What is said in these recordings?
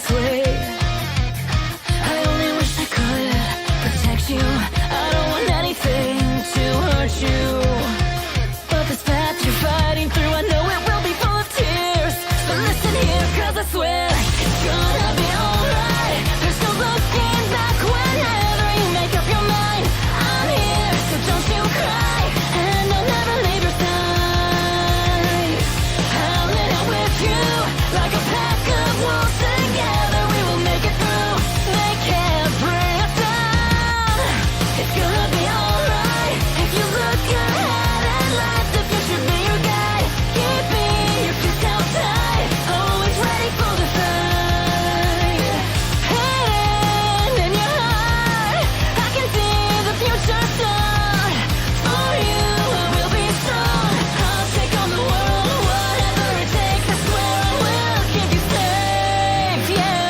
this way. I only wish I could protect you. I don't want anything to hurt you. But this path you're fighting through, I know it will be full of tears. But listen here, cause I swear it's gonna be alright. There's no looking back whenever you make up your mind. I'm here, so don't you cry, and I'll never leave your side. I'll lay down with you like a pack of wolves. Together we will make it through. They can't bring us down. It's gonna be alright if you look ahead and let the future be your guide. Keeping your feet held tight, always ready for the fight. Hidden in your heart, I can see the future start. For you, I will be strong. I'll take on the world, whatever it takes. I swear I will keep you safe, yeah.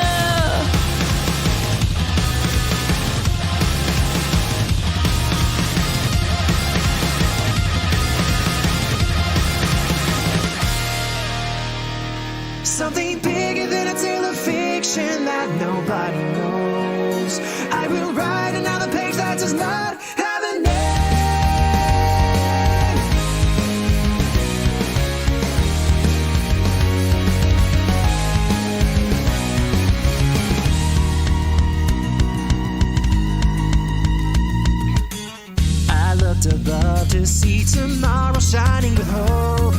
Something bigger than a tale of fiction that nobody knows. I will write another page that does not have a name. I looked above to see tomorrow shining with hope.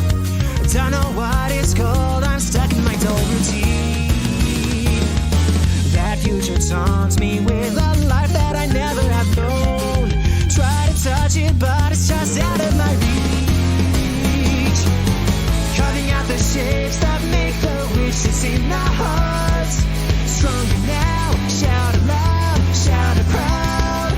Don't know what it's called, I'm stuck in my dull routine. That future taunts me with a life that I never have known. Try to touch it, but it's just out of my reach. Cutting out the shapes that make the wishes in our hearts. Stronger now, shout aloud, shout it proud.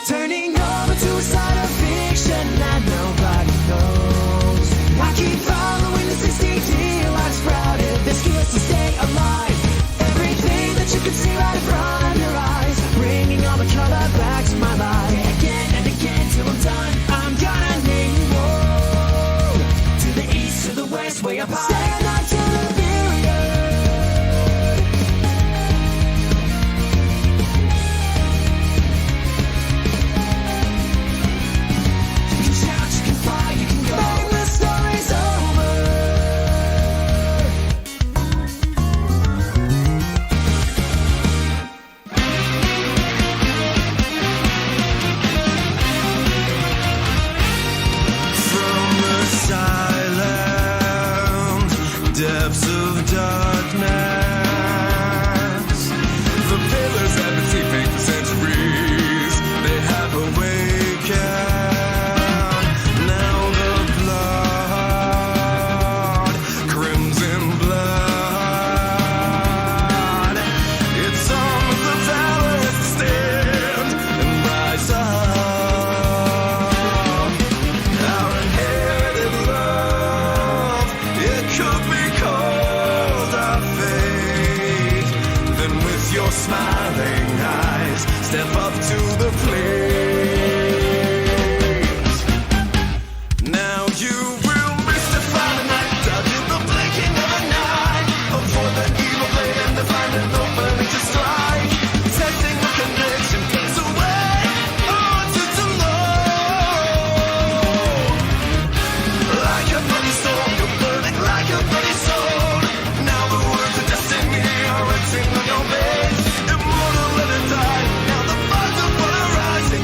Turning over to a side of fiction that nobody knows. I keep following the 60-day life sprouted. The skills to stay alive. Everything that you can see right in front of your eyes. Bringing all the color back to my life. Again and again till I'm done. I'm gonna name you all. To the east, to the west, way up high. Stand up to the period. You can shout, you can fly, you can go. Bang, the story's over. From the silent depths of darkness, the pillars have been sleeping for centuries. They have awakened. Now the blood, crimson blood, it's on the valors to stand and rise up. Our inherited love, it could be called our fate. Then with your smiling eyes, step up to the plate. Now you will mystify the night, dodging the blinking of an eye. Avoid the evil blade and define an opening to strike. Testing the connection, takes away all to know. Like a bloody soul, you're burning like a bloody soul. Now the words of destiny are written on your face. Immortal, let it die. Now the fires of blood are rising.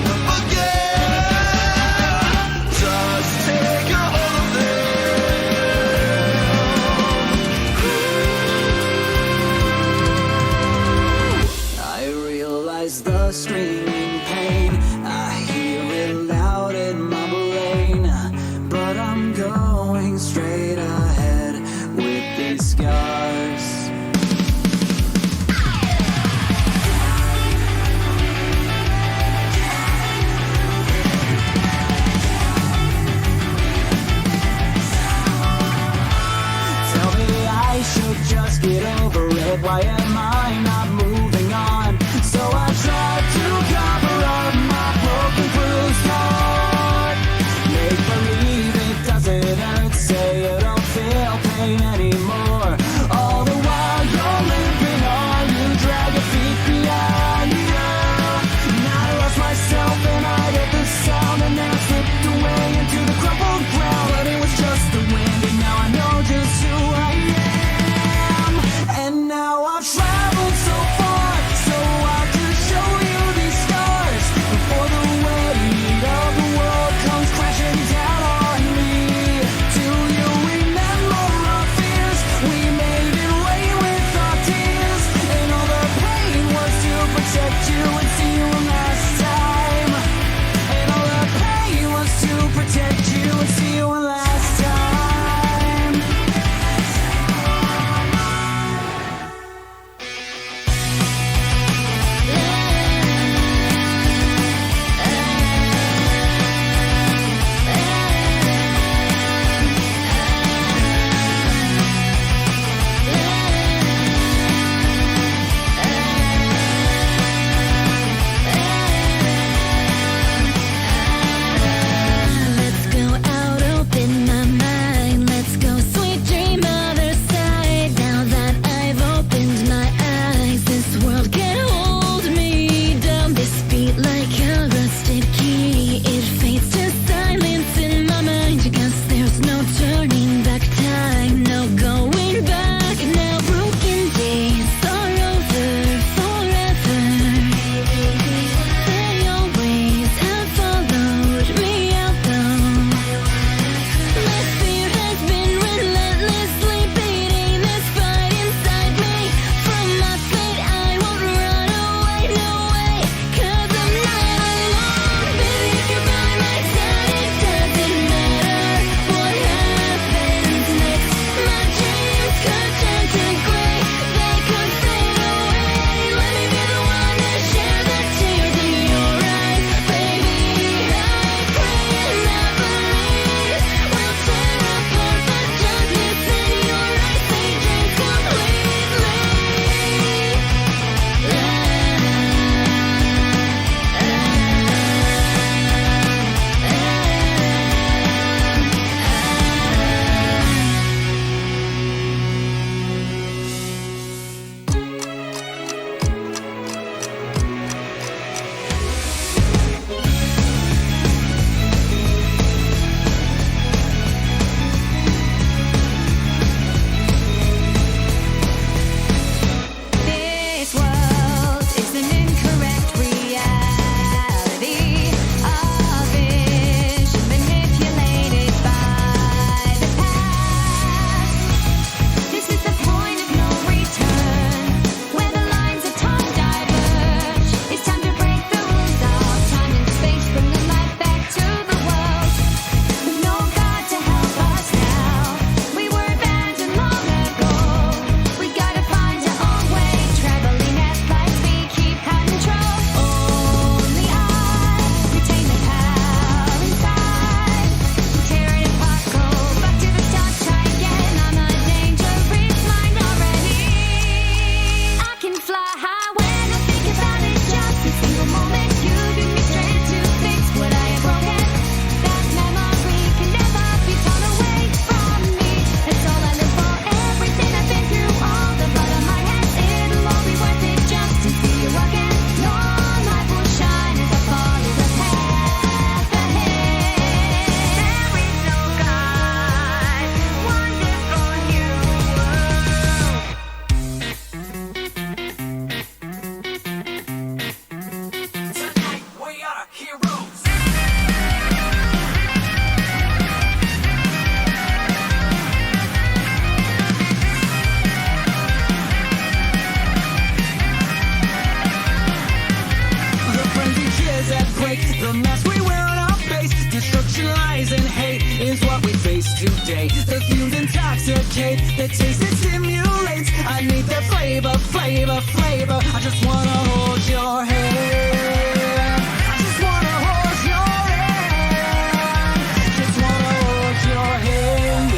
day. The fumes intoxicate, the taste it stimulates. I need the flavor, flavor, flavor. I just wanna hold your hand. I just wanna hold your hand. Just wanna hold your hand.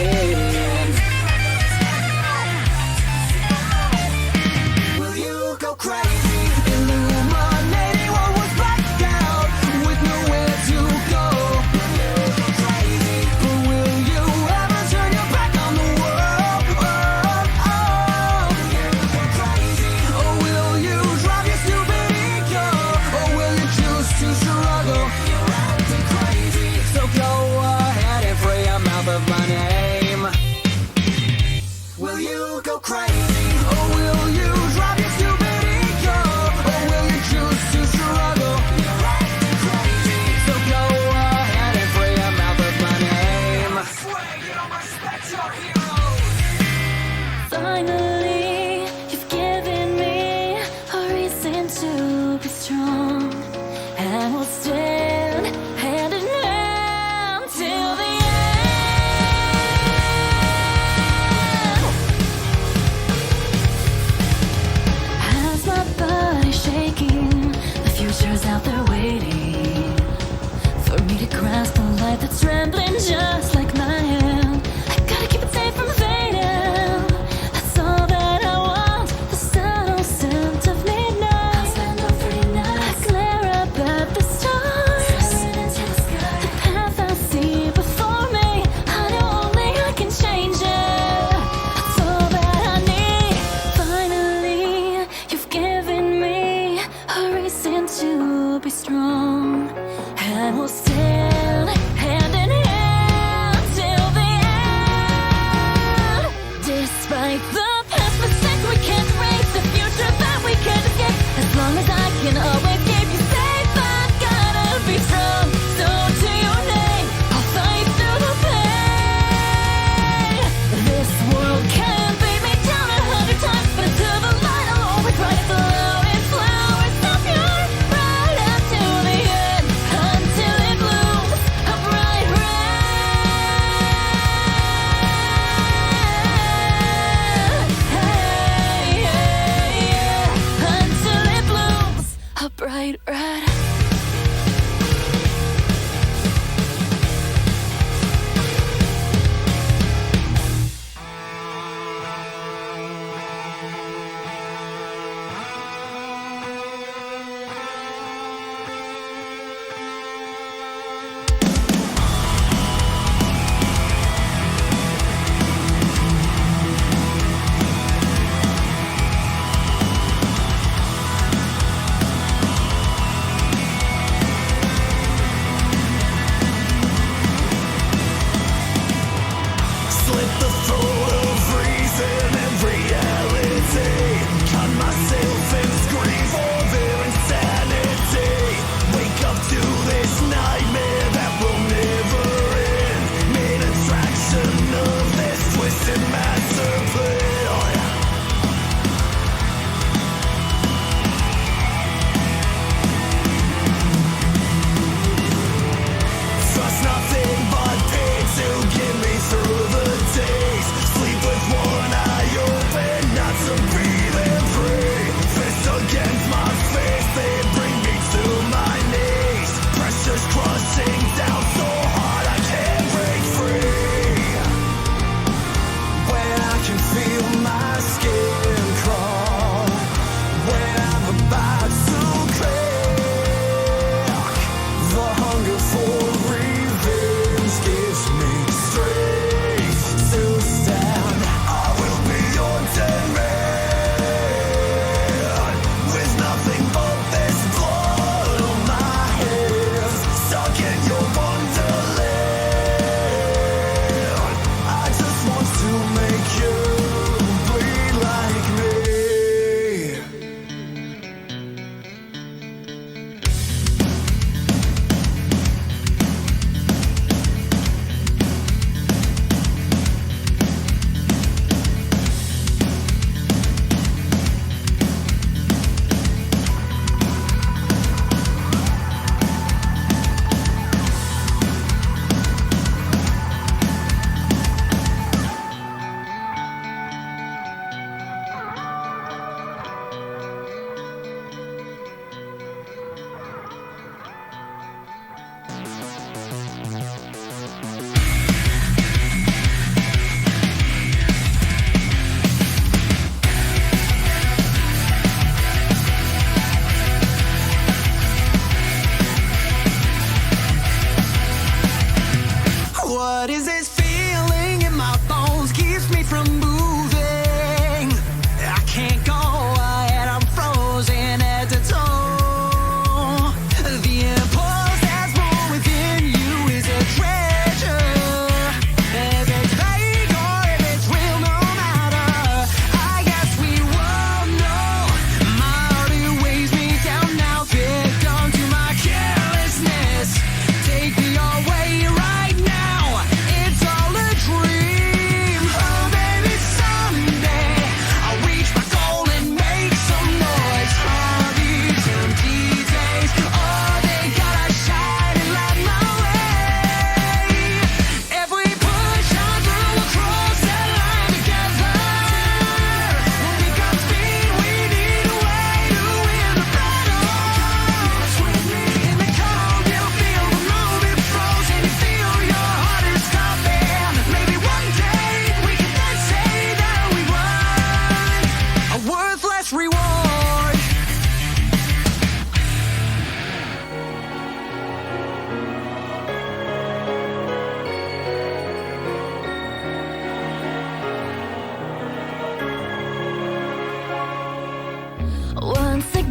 Will you go crazy, illuminating what was blacked out, with nowhere to go? Crazy, but will you ever turn your back on the world? Crazy, or will you drive your stupid ego, or will you choose to struggle? You're acting crazy, so go ahead and free your mouth of my name. Will you go crazy, or will you drive your stupid ego, or will you choose to struggle? You're acting crazy, so go ahead and free your mouth of my name. I swear you don't respect your heroes. Finally, you've given me a reason to be strong, and we'll stand hand in hand till the end. Has my body shaking? The future's out there waiting for me to grasp the light that's trembling just like my hand. I gotta keep it safe from fading. That's all that I want. The subtle scent of midnight. I'll spend a free night. I glare up at the stars. The path I see before me, I know only I can change it. That's all that I need. Finally, you've given me a reason to be strong, and we'll stand hand in hand till the end. Despite the past mistakes, we can't erase the future that we can't escape. As long as I can always keep you safe, I've gotta be strong. So to your name, I'll fight through the pain. This world can beat me down 100 times, but until the light, I'll always rise glow in flowers so pure, right up to the end, until it blooms a bright red. Hey, until it blooms a bright red.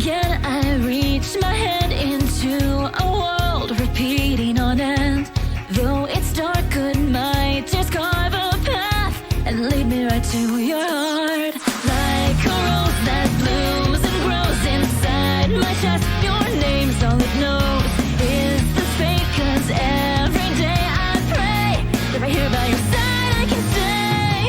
again I reach my head into a world repeating on end. Though it's dark, good might just carve a path and lead me right to your heart. Like a rose that blooms and grows inside my chest, your name's all it knows. Is this fate? 'Cause every day I pray that right here by your side I can stay.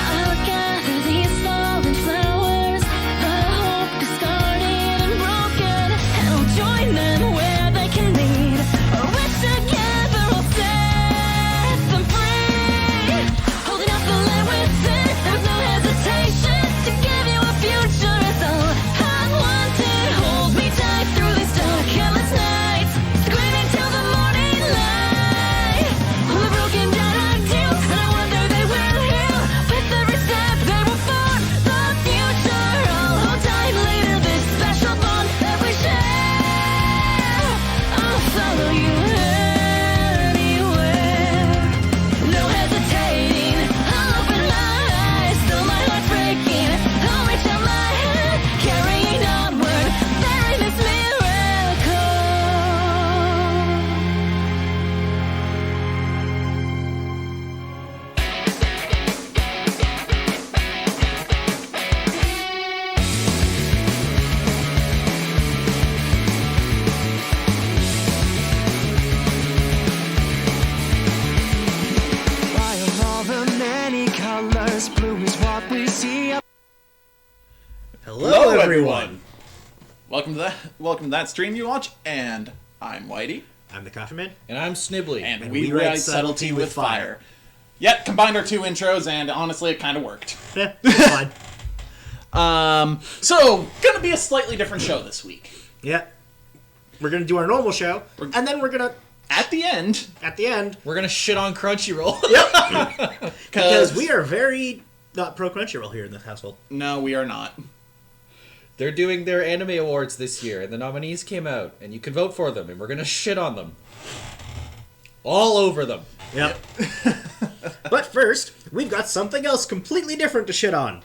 I'll gather these fallen flowers, but I hope discarded and broken, and I'll join them where they can lead, or with together we'll set them free. Holding up the light within, there's no hesitation to give you a future. It's all I wanted. Hold me tight through these dark, endless nights, screaming till the morning light. All the broken down I do, and I wonder they will heal. With every step they will form the future. I'll hold tightly to this special bond that we share. I'll follow you anywhere. No hesitating, I'll open my eyes, though my heart's breaking. I'll reach out my hand, carrying onward, bearing this miracle. Why of all the many colors, blue is what we see. Hello, everyone. Welcome to that stream you watch, and I'm Whitey, I'm the Coffee Man. And I'm Snibbly. and we write Subtlety with Fire. Yet combined our two intros, and honestly, it kind of worked. Yeah, it's fine. So gonna be a slightly different show this week. Yeah. We're gonna do our normal show, and then we're gonna, At the end, at the end, We're gonna shit on Crunchyroll. because we are very not pro Crunchyroll here in this household. no, we are not. They're doing their anime awards this year, and the nominees came out, and you can vote for them, and we're gonna shit on them. All over them. Yep. But first, we've got something else completely different to shit on.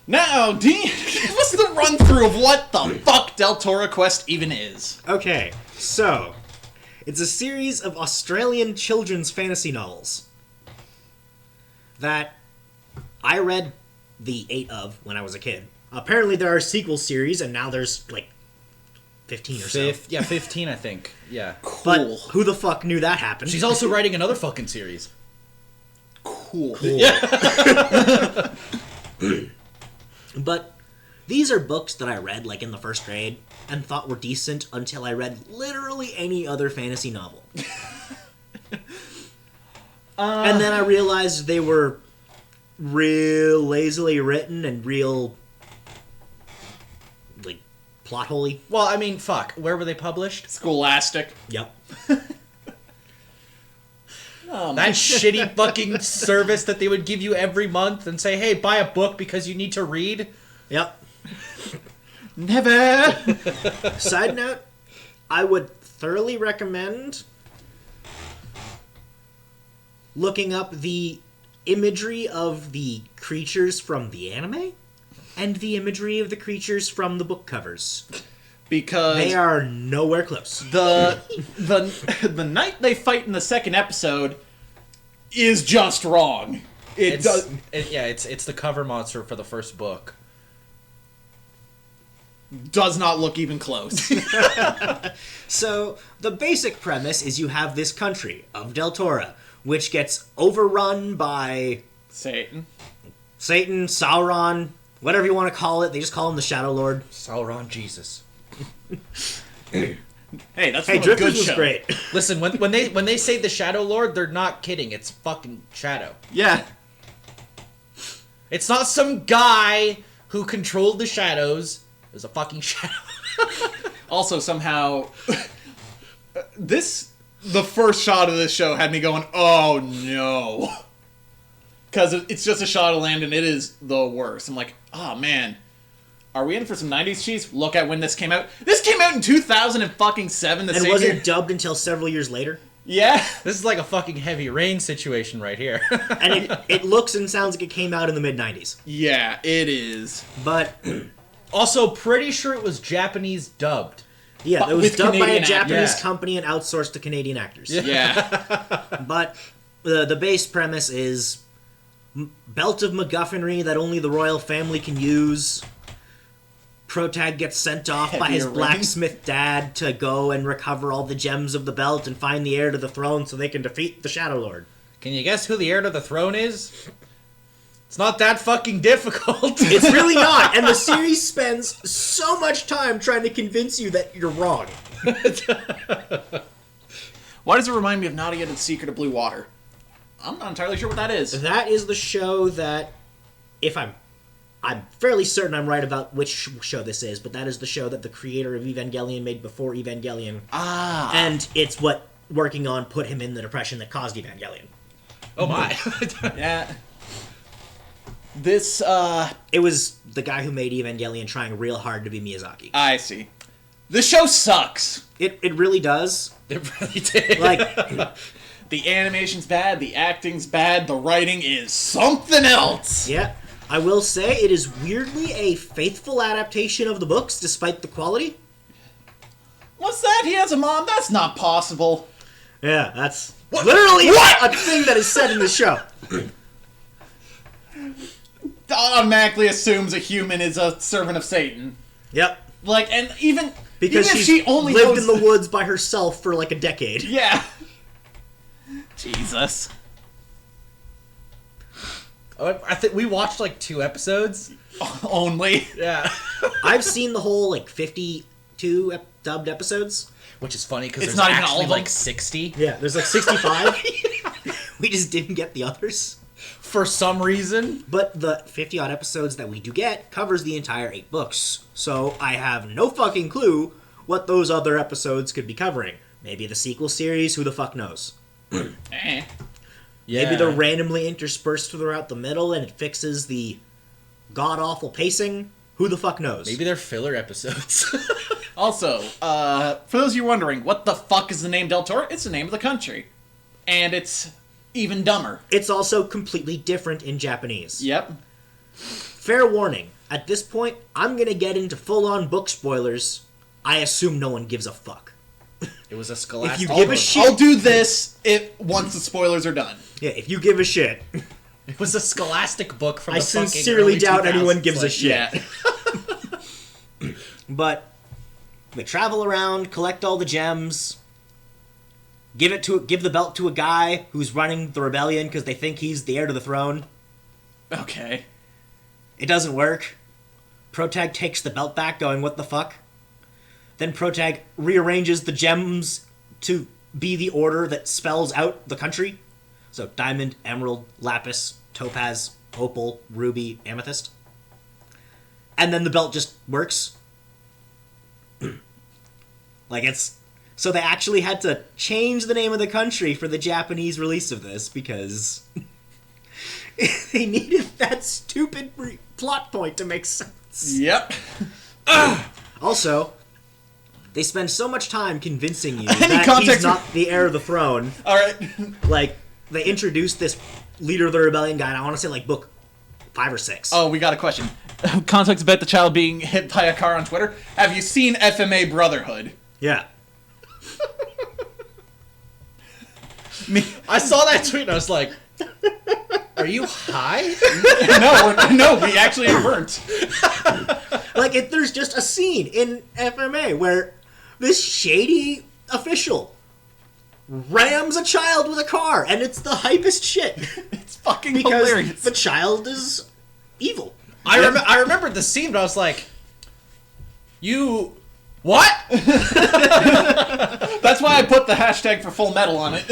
Now, Dean, give us the run through of what the fuck Deltora Quest even is. Okay, so it's a series of Australian children's fantasy novels that I read the 8 of when I was a kid. Apparently there are sequel series, and now there's like 15 or so. 15, I think. Yeah. But Cool. who the fuck knew that happened? She's also writing another fucking series. Cool. But these are books that I read like in the first grade and thought were decent until I read literally any other fantasy novel. And then I realized they were real lazily written and real like plot holy. Well, I mean, fuck. Where were they published? Scholastic. Yep. That shitty fucking service that they would give you every month and say, hey, buy a book because you need to read. Yep. Never. Side note, I would thoroughly recommend looking up the imagery of the creatures from the anime and the imagery of the creatures from the book covers. Because They are nowhere close. the night they fight in the second episode is just wrong. It's It's the cover monster for the first book. does not look even close. So, the basic premise is you have this country of Deltora, which gets overrun by Satan. Satan, Sauron, whatever you want to call it. They just call him the Shadow Lord. Sauron Jesus. Hey, that's Hey, from a Drifters good was show. great. Listen, when they say the Shadow Lord, they're not kidding. It's fucking Shadow. Yeah. It's not some guy who controlled the shadows. It was a fucking shadow. Also, somehow, the first shot of this show had me going, oh no. Because it's just a shot of land and it is the worst. I'm like, oh man, are we in for some 90s cheese? Look at when this came out. This came out in 2007, the And same wasn't year. dubbed until several years later. Yeah. This is like a fucking Heavy Rain situation right here. And it looks and sounds like it came out in the mid-90s. Yeah, it is. But Also, pretty sure it was Japanese dubbed. Yeah, it was With dubbed by a Canadian Japanese actors. company and outsourced to Canadian actors. Yeah. But the base premise is belt of MacGuffinry that only the royal family can use. Protag gets sent off by his Heavier blacksmith dad to go and recover all the gems of the belt and find the heir to the throne so they can defeat the Shadow Lord. Can you guess who the heir to the throne is? It's not that fucking difficult. It's really not, and the series spends so much time trying to convince you that you're wrong. Why does it remind me of Nadia and the Secret of Blue Water? I'm not entirely sure what that is. That is the show that, if I'm fairly certain I'm right about which show this is, but that is the show that the creator of Evangelion made before Evangelion. Ah. And it's what working on put him in the depression that caused Evangelion. Oh my. Yeah. This, It was the guy who made Evangelion trying real hard to be Miyazaki. I see. This show sucks. It really does. It really did. Like, The animation's bad, the acting's bad, the writing is something else. yeah, I will say it is weirdly a faithful adaptation of the books despite the quality. What's that? He has a mom? That's not possible. Yeah, that's literally a thing that is said in the show. Automatically assumes a human is a servant of Satan. Yep. Like, and even Because even if she she only lived knows in the woods by herself for like a decade. Yeah. Jesus. I think we watched like 2 episodes. Only. Yeah. I've seen the whole like 52 dubbed episodes. Which is funny because It's there's not even all actually of them. like 60 Yeah, there's like 65. We just didn't get the others. for some reason. But the 50 odd episodes that we do get covers the entire 8 books. So I have no fucking clue what those other episodes could be covering. Maybe the sequel series, who the fuck knows? Eh. Yeah. Maybe they're randomly interspersed throughout the middle and it fixes the god-awful pacing. Who the fuck knows? Maybe they're filler episodes. Also, for those of you wondering, what the fuck is the name Deltora? It's the name of the country. And it's even dumber. It's also completely different in Japanese. Yep. Fair warning, at this point, I'm gonna get into full-on book spoilers. I assume no one gives a fuck. It was a If scholastic. you give a shit... I'll do this once the spoilers are done. Yeah, if you give a shit, It was a scholastic book from I the fucking sincerely early doubt 2000s. anyone gives a Like, shit. Yeah. But they travel around, collect all the gems, give the belt to a guy who's running the rebellion because they think he's the heir to the throne. Okay. It doesn't work. Protag takes the belt back, going, "What the fuck?" Then Protag rearranges the gems to be the order that spells out the country. So diamond, emerald, lapis, topaz, opal, ruby, amethyst. And then the belt just works. Like, it's... So they actually had to change the name of the country for the Japanese release of this because they needed that stupid plot point to make sense. Yep. Also, they spend so much time convincing you Any that context he's not the heir of the throne. Alright. Like, they introduced this leader of the rebellion guy, and I want to say, like, book 5 or 6. Oh, we got a question. Context about the child being hit by a car on Twitter. Have you seen FMA Brotherhood? Yeah. I saw that tweet and I was like, "Are you high?" No, we actually weren't. Like, there's just a scene in FMA where this shady official rams a child with a car, and it's the hypest shit. It's fucking Because hilarious. the child is evil. I remembered the scene, but I was like, "You what?" That's why I put the hashtag for Full Metal on it.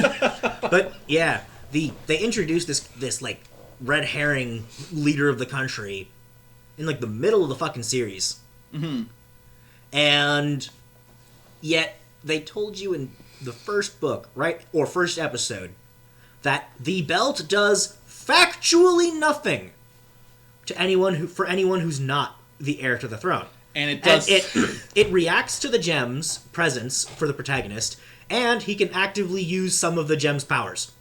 But yeah, they introduced this like red herring leader of the country in like the middle of the fucking series. Mm-hmm. And yet they told you in the first book, right, or first episode, that the belt does factually nothing to anyone who's not the heir to the throne. And it does. And it reacts to the gem's presence for the protagonist, and he can actively use some of the gem's powers.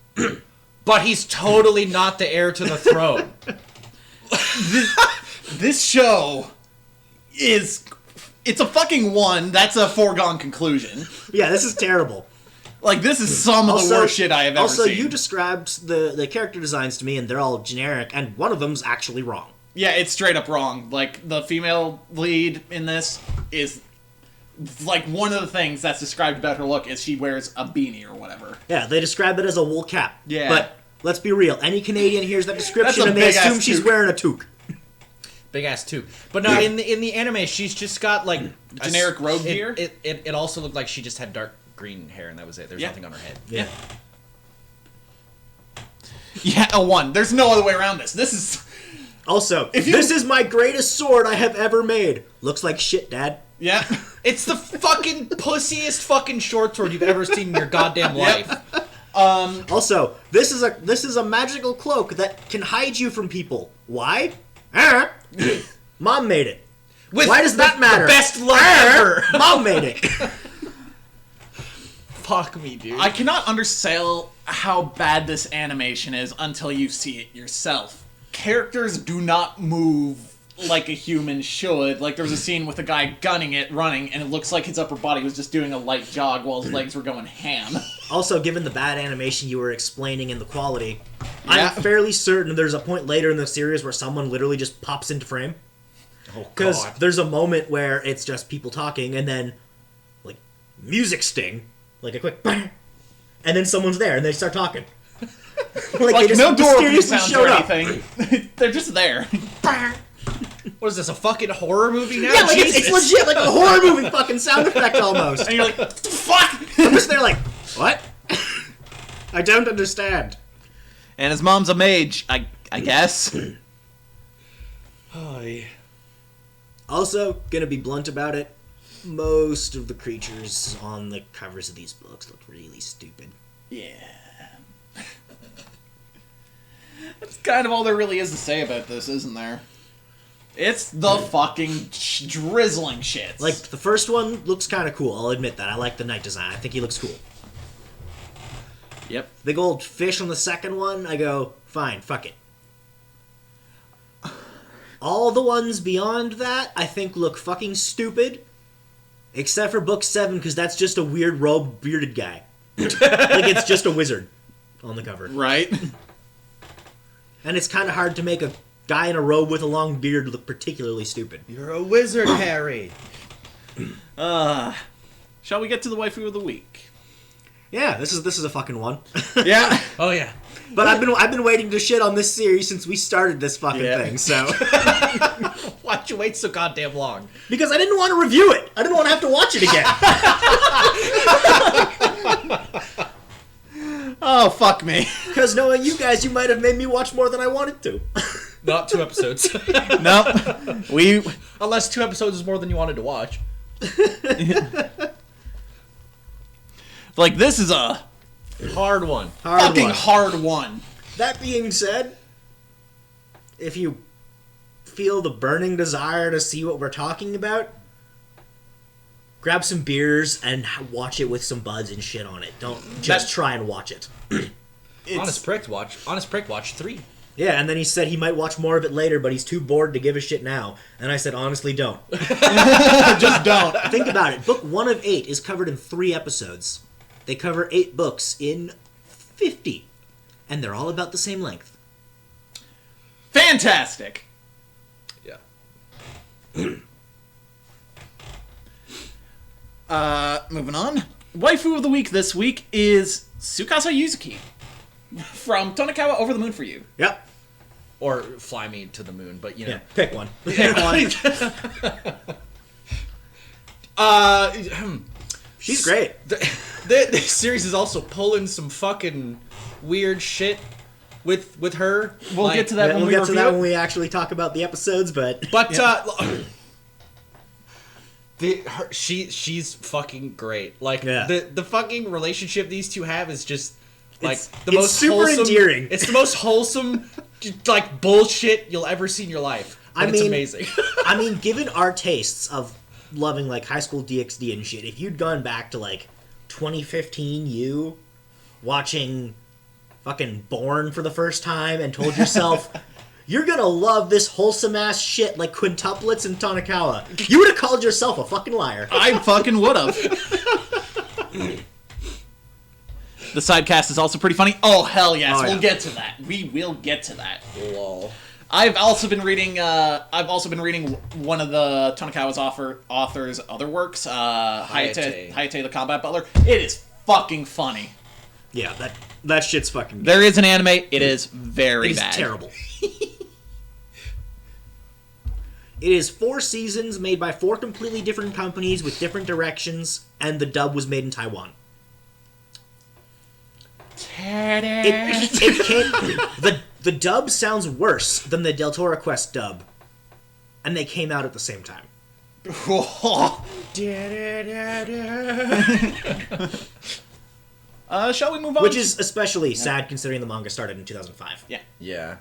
But he's totally not the heir to the throne. This show is... It's a fucking 1. That's a foregone conclusion. Yeah, this is terrible. Like, this is some of the worst shit I have ever also, seen. you described the character designs to me, and they're all generic, and one of them's actually wrong. Yeah, it's straight up wrong. Like, the female lead in this is... Like, one of the things that's described about her look is she wears a beanie or whatever. Yeah, they describe it as a wool cap. Yeah. But, let's be real, any Canadian hears that description That's a and they big-ass assume she's toque. wearing a toque. Big ass too. But no, in the anime, she's just got like Generic robe gear? It also looked like she just had dark green hair and that was it. There's Yeah. nothing on her head. Yeah. Yeah, a 1. There's no other way around this. This is... Also, If you- this is my greatest sword I have ever made. Looks like shit, Dad. Yeah. It's the fucking pussiest fucking short sword you've ever seen in your goddamn life. Also, this is a magical cloak that can hide you from people. Why? Mom made it. With Why does that matter? The best luck ever. Mom made it. Fuck me, dude. I cannot undersell how bad this animation is until you see it yourself. Characters do not move like a human should. Like, there was a scene with a guy gunning it, running, and it looks like his upper body was just doing a light jog while his legs were going ham. Also, given the bad animation you were explaining and the quality, Yeah. I'm fairly certain there's a point later in the series where someone literally just pops into frame. Oh, Because God. there's a moment where it's just people talking and then, like, music sting. Like a quick bang. And then someone's there and they start talking. Like, they no door opening mysteriously sounds showed or up. anything. They're just there. What is this, a fucking horror movie now? Yeah, like it's Jesus. legit like a horror movie fucking sound effect almost. And you're like, fuck! I'm just there like, what? I don't understand. And his mom's a mage, I guess. Oh, yeah. Also, gonna be blunt about it, most of the creatures on the covers of these books look really stupid. Yeah. That's kind of all there really is to say about this, isn't there? It's the fucking drizzling shits. Like, the first one looks kind of cool, I'll admit that. I like the knight design, I think he looks cool. yep. Big old fish on the second one, I go, fine, fuck it. All the ones beyond that, I think look fucking stupid. Except for book 7, because that's just a weird robed, bearded guy. Like, it's just a wizard on the cover. Right? And it's kind of hard to make a guy in a robe with a long beard look particularly stupid. You're a wizard, Harry. Shall we get to the waifu of the week? Yeah, this is a fucking one. Yeah. Oh, yeah. But I've been waiting to shit on this series since we started this fucking Yeah. thing, so... Why'd you wait so goddamn long? Because I didn't want to review it. I didn't want to have to watch it again. Oh, fuck me. Because knowing you guys, you might have made me watch more than I wanted to. Not 2 episodes. Nope. We... Unless 2 episodes is more than you wanted to watch. Like, this is a Hard one. fucking hard one. That being said, if you feel the burning desire to see what we're talking about, grab some beers and watch it with some buds and shit on it. Don't just try and watch it. It's, Honest Prick watch 3. Yeah, and then he said he might watch more of it later, but he's too bored to give a shit now. And I said, honestly, don't. just don't. Think about it. Book 1 of 8 is covered in 3 episodes. They cover 8 books in 50. And they're all about the same length. Fantastic. Yeah. Moving on. Waifu of the week this week is Tsukasa Yuzuki from Tonikawa Over the Moon for You. Yep. Or Fly Me to the Moon, but you know. Yeah, pick one. She's great. The series is also pulling some fucking weird shit with her. We'll Like, get to that when We'll we get to review that it. when we actually talk about the episodes, but... But she's fucking great. Like Yeah. the fucking relationship these two have is just like It's- the it's most super wholesome, endearing. It's the most wholesome like bullshit you'll ever see in your life. I And it's mean- amazing. I mean, given our tastes of loving, like, High School DxD and shit, if you'd gone back to, like, 2015, you watching fucking Born for the first time and told yourself, You're gonna love this wholesome ass shit like quintuplets and Tonikawa. You would have called yourself a fucking liar. I fucking would have. The side cast is also pretty funny. Oh, hell yes. Oh, yeah. We'll get to that. We will get to that. Lol. I've also been reading one of the Tonikawa's author's other works, Hayate the Combat Butler. It is fucking funny. Yeah, that shit's fucking good. There is an anime. It is very It is bad. terrible. It is 4 seasons made by 4 completely different companies with different directions, and the dub was made in Taiwan. It can't. The dub sounds worse than the Deltora Quest dub, and they came out at the same time. Shall we move on? Which is especially sad considering the manga started in 2005. Yeah. Yeah.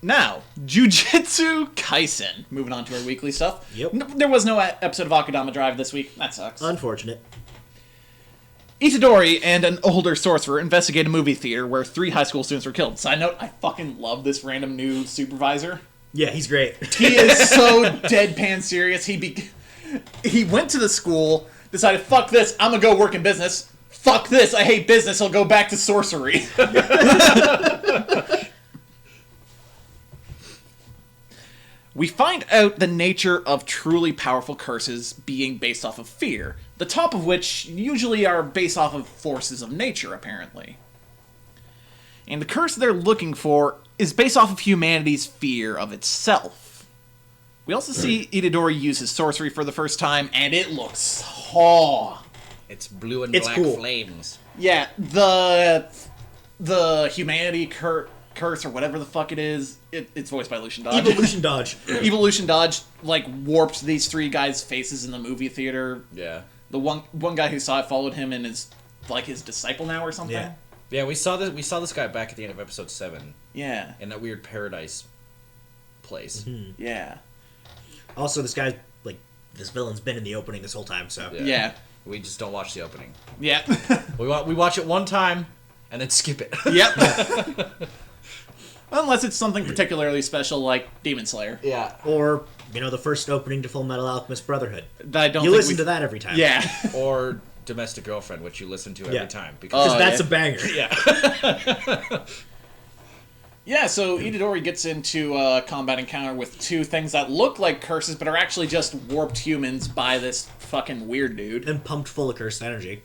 Now, Jujutsu Kaisen. Moving on to our weekly stuff. Yep. There was no episode of Akudama Drive this week. That sucks. Unfortunate. Itadori and an older sorcerer investigate a movie theater where 3 high school students were killed. Side note, I fucking love this random new supervisor. Yeah, he's great. He is so deadpan serious. He went to the school, decided, fuck this, I'm gonna go work in business. Fuck this, I hate business, he'll go back to sorcery. We find out the nature of truly powerful curses being based off of fear, the top of which usually are based off of forces of nature, apparently. And the curse they're looking for is based off of humanity's fear of itself. We also see Itadori use his sorcery for the first time, and it looks... It's blue and It's black cool. flames. Yeah, the humanity curse or whatever the fuck it is, it's voiced by Lucian Dodge. Evolution Dodge. Evolution Dodge, like, warped these 3 guys' faces in the movie theater. Yeah. The one guy who saw it followed him and is, like, his disciple now or something. Yeah. Yeah, we saw this guy back at the end of episode 7 Yeah. in that weird paradise place. Yeah. Also, this villain's been in the opening this whole time, so... Yeah. We just don't watch the opening. Yeah. We watch it one time and then skip it. Yep. Unless it's something particularly special like Demon Slayer. Yeah. Or, the first opening to Full Metal Alchemist Brotherhood. That I don't You think listen to that every time. Yeah. Or Domestic Girlfriend, which you listen to every Yeah. time. Because Oh, that's yeah. a banger. Yeah. Yeah, so Itadori gets into a combat encounter with 2 things that look like curses, but are actually just warped humans by this fucking weird dude. And pumped full of cursed energy.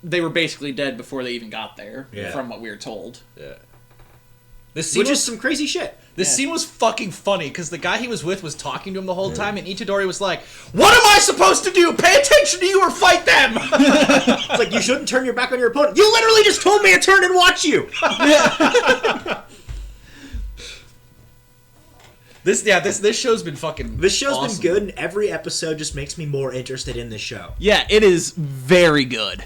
They were basically dead before they even got there, Yeah. from what we were told. Yeah. This scene Which was is some crazy shit. This scene was fucking funny because the guy he was with was talking to him the whole time, and Itadori was like, "What am I supposed to do? Pay attention to you or fight them?" It's like, you shouldn't turn your back on your opponent. You literally just told me to turn and watch you! This show's been fucking. This show's awesome. been good, and every episode just makes me more interested in this show. Yeah, it is very good.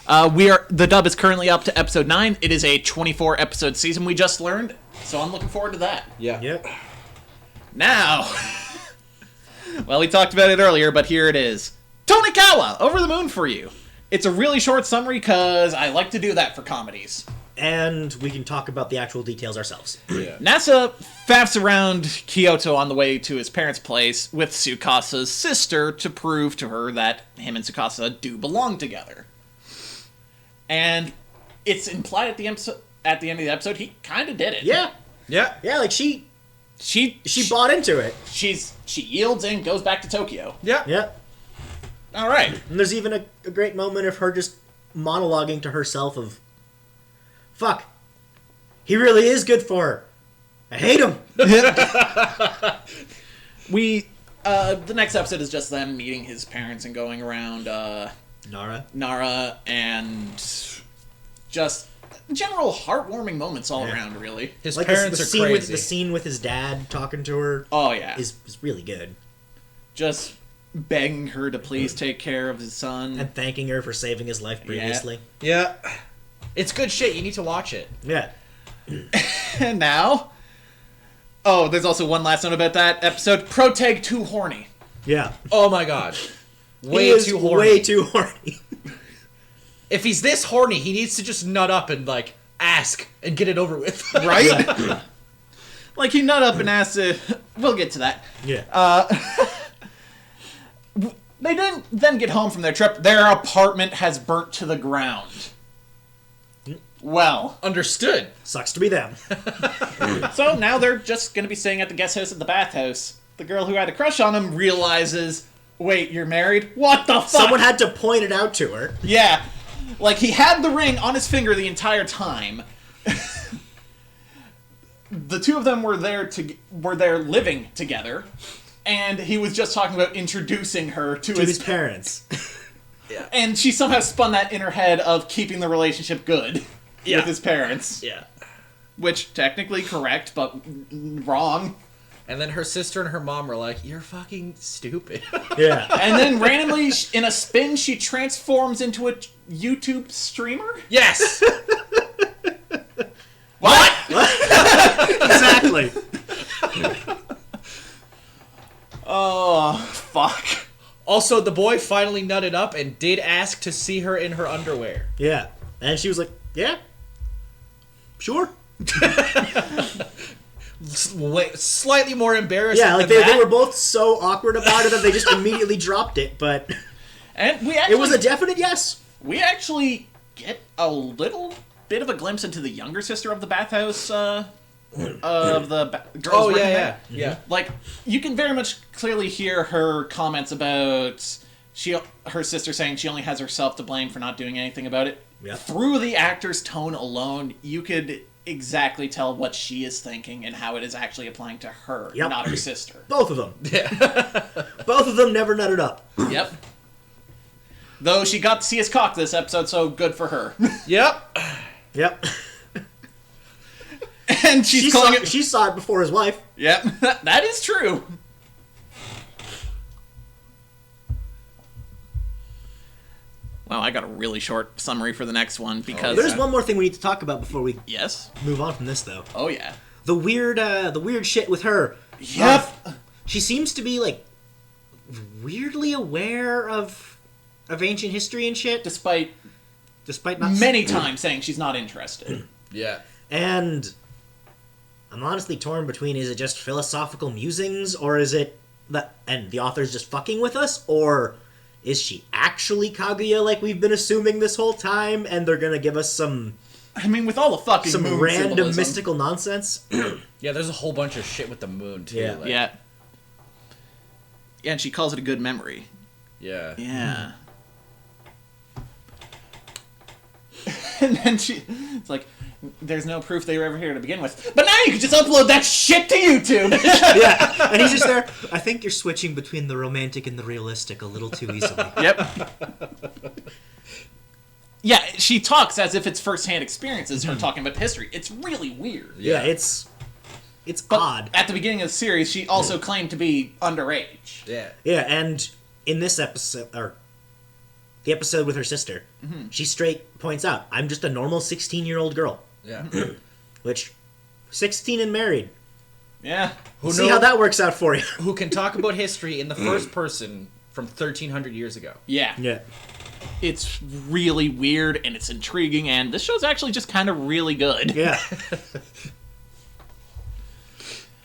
The dub is currently up to episode 9. It is a 24 episode season, we just learned, so I'm looking forward to that. Yeah. Yep. Now, well, we talked about it earlier, but here it is. Tonikawa, Over the Moon for you. It's a really short summary because I like to do that for comedies. And we can talk about the actual details ourselves. Yeah. Nasa faffs around Kyoto on the way to his parents' place with Tsukasa's sister to prove to her that him and Tsukasa do belong together. And it's implied at the end of the episode he kind of did it. Yeah. Yeah. Yeah, like she She bought into it. she yields and goes back to Tokyo. Yeah. Yeah. All right. And there's even a great moment of her just monologuing to herself of, fuck, he really is good for her. I hate him. The next episode is just them meeting his parents and going around Nara and just general heartwarming moments all around, really. His Like parents the are scene crazy. the scene with his dad talking to her Oh, yeah. is really good. Just begging her to please take care of his son. And thanking her for saving his life previously. Yeah. It's good shit. You need to watch it. Yeah. And now... Oh, there's also one last note about that episode. Protag too horny. Yeah. Oh my god. He Way is too horny. Way too horny. If he's this horny, he needs to just nut up and, like, ask and get it over with. Right? Like, he nut up and asked if... We'll get to that. Yeah. They didn't then get home from their trip. Their apartment has burnt to the ground. Well, Understood. Sucks to be them. so now they're just going to be staying at the guest house at the bathhouse. The girl who had a crush on him realizes, wait, you're married? What the fuck? Someone had to point it out to her. Yeah. Like, he had the ring on his finger the entire time. The two of them were there living together, and he was just talking about introducing her to His parents. and she somehow spun that in her head of keeping the relationship good with his parents. Yeah. Which, technically correct, but wrong. And then her sister and her mom were like, "You're fucking stupid." Yeah. And then randomly, in a spin, she transforms into a YouTube streamer? Yes. What? Exactly. Oh, fuck. Also, the boy finally nutted up and did ask to see her in her underwear. Yeah. And she was like, yeah. Sure. Slightly more embarrassing. Yeah, like than they that. were both so awkward about it that they just immediately dropped it, but And we actually... it was a definite yes. We actually get a little bit of a glimpse into the younger sister of the bathhouse, of the girls. Oh working yeah, there. yeah. Like, you can very much clearly hear her comments about her sister saying she only has herself to blame for not doing anything about it. Yeah. Through the actor's tone alone, you could exactly tell what she is thinking and how it is actually applying to her, Yep. not her sister. Both of them. Both of them never nutted up. Yep. Though she got to see his cock this episode, so good for her. Yep. Yep. And she's calling it... She saw it before his wife. Yep, that is true. Well, I got a really short summary for the next one because... There's one more thing we need to talk about before we Yes? move on from this, though. Oh, yeah. The weird shit with her. Yep. She seems to be, like, weirdly aware of ancient history and shit, Despite despite not... many times saying she's not interested. Yeah. And I'm honestly torn between, is it just philosophical musings, or is it that, and the author's just fucking with us, or is she actually Kaguya like we've been assuming this whole time, and they're gonna give us some I mean, with all the fucking moon random symbolism. mystical nonsense? Yeah, there's a whole bunch of shit with the moon, too. Yeah. like- Yeah. Yeah, and she calls it a good memory. Yeah. Yeah. And then it's like, there's no proof they were ever here to begin with. But now you can just upload that shit to YouTube! Yeah, and he's just there. I think you're switching between the romantic and the realistic a little too easily. Yep. Yeah, she talks as if it's first-hand experiences, her talking about history. It's really weird. Yeah, it's But odd. at the beginning of the series, she also claimed to be underage. Yeah. Yeah, and in this episode, or the episode with her sister, she straight points out, I'm just a normal 16-year-old girl. Yeah. Which, 16 and married. Yeah. See how that works out for you. Who can talk about history in the first person from 1,300 years ago. Yeah. Yeah. It's really weird, and it's intriguing, and this show's actually just kind of really good. Yeah.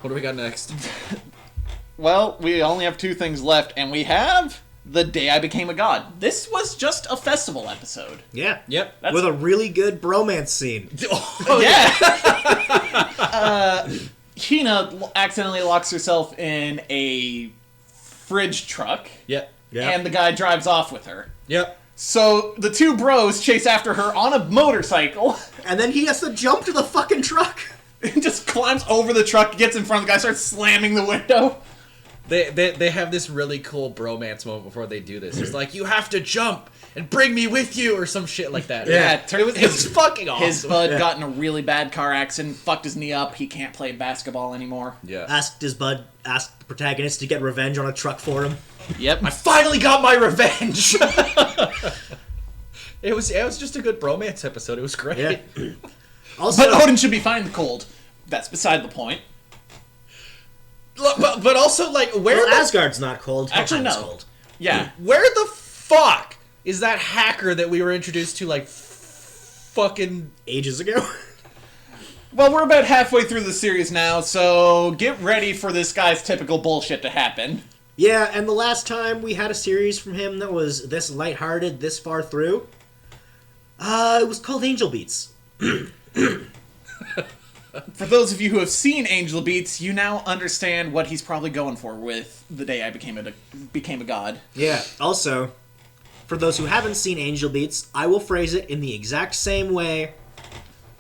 What do we got next? Well, we only have two things left, and we have The Day I Became a God. This was just a festival episode. Yeah. Yep. That's- With a really good bromance scene. Oh, Yeah. Hina accidentally locks herself in a fridge truck, Yep. Yeah. and the guy drives off with her. Yep. So the two bros chase after her on a motorcycle, And then he has to jump to the fucking truck. and just climbs over the truck, gets in front of the guy, starts slamming the window. They have this really cool bromance moment before they do this. It's like, you have to jump and bring me with you, or some shit like that. Yeah, It's fucking awesome. His bud got in a really bad car accident, fucked his knee up, he can't play basketball anymore. Yeah. Asked the protagonist to get revenge on a truck for him. Yep. I finally got my revenge. It was just a good bromance episode. It was great. Yeah. Also, But Odin should be fine in the cold. That's beside the point. But also, like, where well, the Asgard's not cold. Actually, Helheim's no. cold. Yeah. where the fuck is that hacker that we were introduced to like fucking... Ages ago. Well, we're about halfway through the series now, so get ready for this guy's typical bullshit to happen. Yeah, and the last time we had a series from him that was this lighthearted, this far through, it was called Angel Beats. For those of you who have seen Angel Beats, you now understand what he's probably going for with The Day I Became a God. Yeah. Also, for those who haven't seen Angel Beats, I will phrase it in the exact same way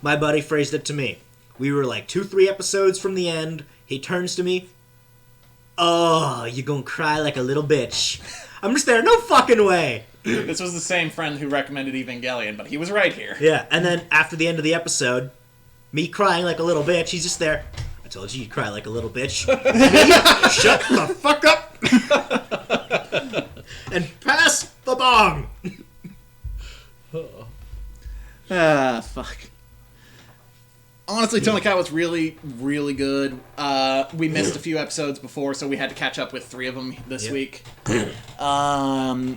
my buddy phrased it to me. We were like 2-3 episodes from the end. He turns to me. Oh, you gonna cry like a little bitch. I'm just there, no fucking way. This was the same friend who recommended Evangelion, but he was right here. Yeah, and then after the end of the episode, me crying like a little bitch, he's just there. I told you you'd cry like a little bitch. Me, shut the fuck up! And pass the bong! Fuck. Honestly, Tonakai was really, really good. We missed a few episodes before, so we had to catch up with 3 of them this week. Now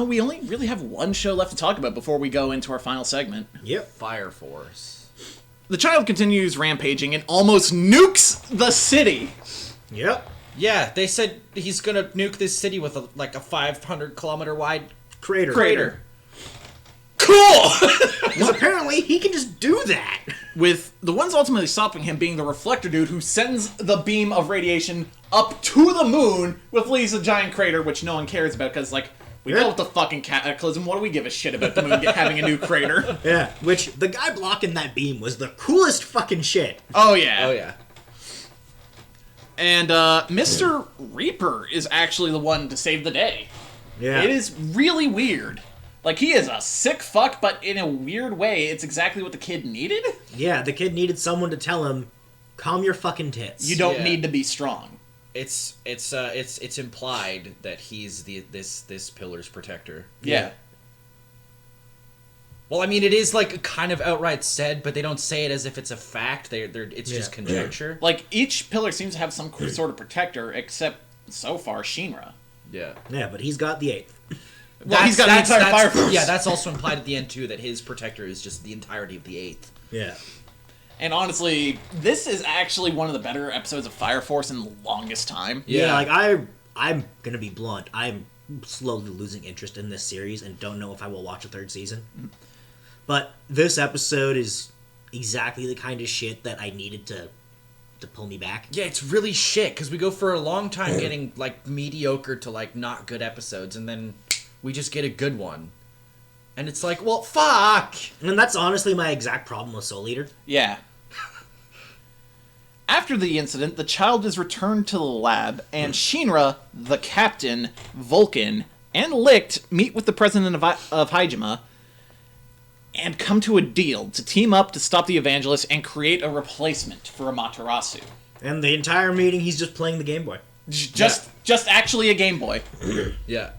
we only really have one show left to talk about before we go into our final segment. Yep. Fire Force. The child continues rampaging and almost nukes the city. Yep. Yeah, they said he's gonna nuke this city with a 500-kilometer wide Crater. Cool! Because apparently he can just do that. With the ones ultimately stopping him being the reflector dude who sends the beam of radiation up to the moon, which leaves a giant crater, which no one cares about because, we built the fucking cataclysm. What do we give a shit about the moon having a new crater? Yeah, which the guy blocking that beam was the coolest fucking shit. Oh, yeah. Oh, yeah. And Mr. Reaper is actually the one to save the day. Yeah. It is really weird. He is a sick fuck, but in a weird way, it's exactly what the kid needed. Yeah, the kid needed someone to tell him, calm your fucking tits. You don't Yeah. need to be strong. It's implied that he's this pillar's protector. Yeah. Well, I mean, it is kind of outright said, but they don't say it as if it's a fact. It's just conjecture. Each pillar seems to have some sort of protector, except so far Shinra. Yeah. Yeah, but he's got the 8th. Well, he's got the entire Fire Force. Yeah, that's also implied at the end too, that his protector is just the entirety of the 8th. Yeah. And honestly, this is actually one of the better episodes of Fire Force in the longest time. Yeah. I'm gonna be blunt. I'm slowly losing interest in this series and don't know if I will watch a 3rd season. But this episode is exactly the kind of shit that I needed to pull me back. Yeah, it's really shit, because we go for a long time getting, mediocre to, not good episodes, and then we just get a good one. And it's well, fuck! And that's honestly my exact problem with Soul Eater. Yeah. After the incident, the child is returned to the lab, and Shinra, the captain, Vulcan, and Licht meet with the president of Hajime and come to a deal to team up to stop the Evangelist and create a replacement for Amaterasu. And the entire meeting, he's just playing the Game Boy. Just actually a Game Boy. Yeah.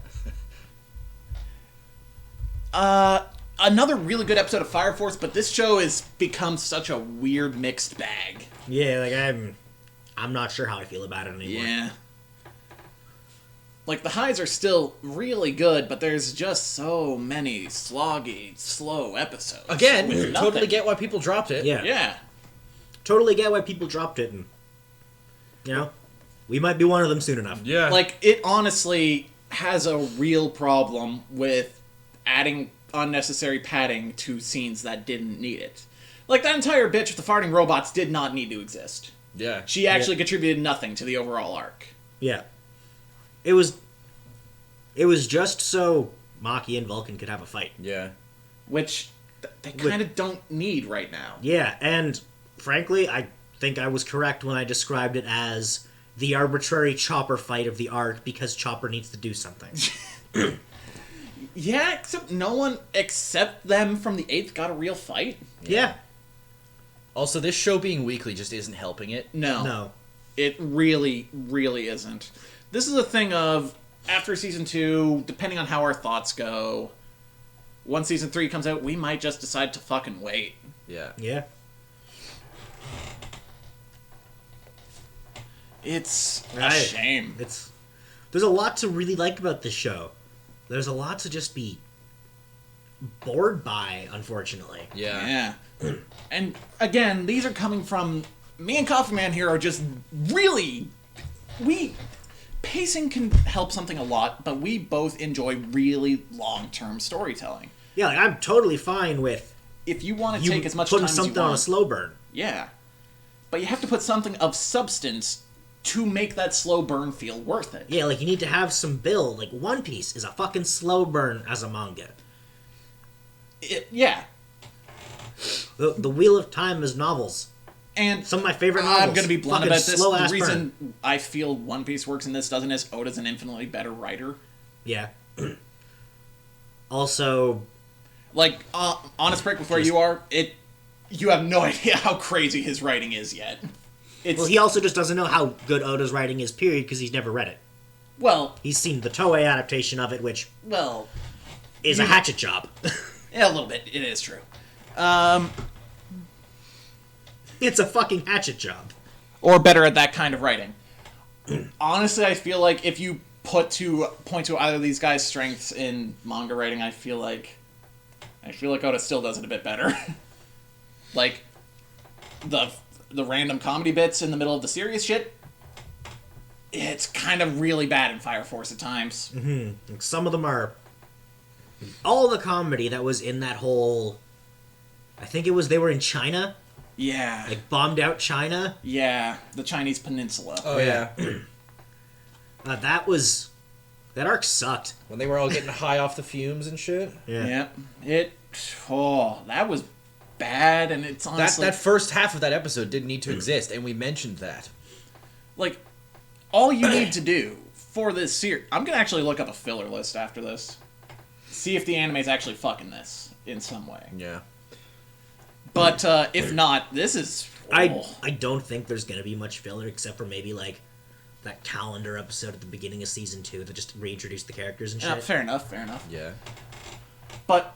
Another really good episode of Fire Force, but this show has become such a weird mixed bag. Yeah, I'm not sure how I feel about it anymore. Yeah. The highs are still really good, but there's just so many sloggy, slow episodes. Again, with totally nothing. get why people dropped it. Yeah. Yeah. Totally get why people dropped it, and we might be one of them soon enough. Yeah. It honestly has a real problem with adding unnecessary padding to scenes that didn't need it. That entire bitch with the farting robots did not need to exist. Yeah. She actually contributed nothing to the overall arc. Yeah. It was just so Maki and Vulcan could have a fight. Yeah. Which they kind of don't need right now. Yeah, and frankly, I think I was correct when I described it as the arbitrary Chopper fight of the arc because Chopper needs to do something. Yeah, except no one except them from the 8th got a real fight. Yeah. Also, this show being weekly just isn't helping it. No. It really, really isn't. This is a thing of, after Season 2, depending on how our thoughts go, once Season 3 comes out, we might just decide to fucking wait. Yeah. Yeah. It's a Right. shame. There's a lot to really like about this show. There's a lot to just be bored by, unfortunately. Yeah. And again, these are coming from me and Coffee Man here are just really pacing can help something a lot, but we both enjoy really long-term storytelling. Yeah, like, I'm totally fine with If you want to you take as much putting time as you something on a want, slow burn. yeah. But you have to put something of substance to make that slow burn feel worth it. Yeah, like, you need to have some build. Like, One Piece is a fucking slow burn as a manga. Yeah. The Wheel of Time is novels. And Some of my favorite novels. I'm going to be blunt Fucking about this. The slow-ass reason burn. I feel One Piece works in this doesn't is Oda's an infinitely better writer. Yeah. Also, Like, honest break with where you are, you have no idea how crazy his writing is yet. It's, well, he also just doesn't know how good Oda's writing is, period, because he's never read it. well, He's seen the Toei adaptation of it, which is a hatchet job. yeah, a little bit. It is true. It's a fucking hatchet job. Or better at that kind of writing. Honestly, I feel like if you point to either of these guys' strengths in manga writing, I feel like Oda still does it a bit better. Like the random comedy bits in the middle of the serious shit, it's kind of really bad in Fire Force at times. Like, some of them are... All the comedy that was in that whole... I think it was they were in China. Yeah. Like, bombed out China. Yeah, the Chinese peninsula. Oh, yeah. That arc sucked. When they were all getting high off the fumes and shit. Yeah. That was bad, and it's honestly... That first half of that episode didn't need to exist, and we mentioned that. Like, all you need to do for this series... I'm going to actually look up a filler list after this. See if the anime's actually fucking this in some way. Yeah. But if not, this is... I don't think there's going to be much filler, except for maybe, like, that calendar episode at the beginning of Season 2 that just reintroduced the characters and shit. Fair enough. Yeah. But,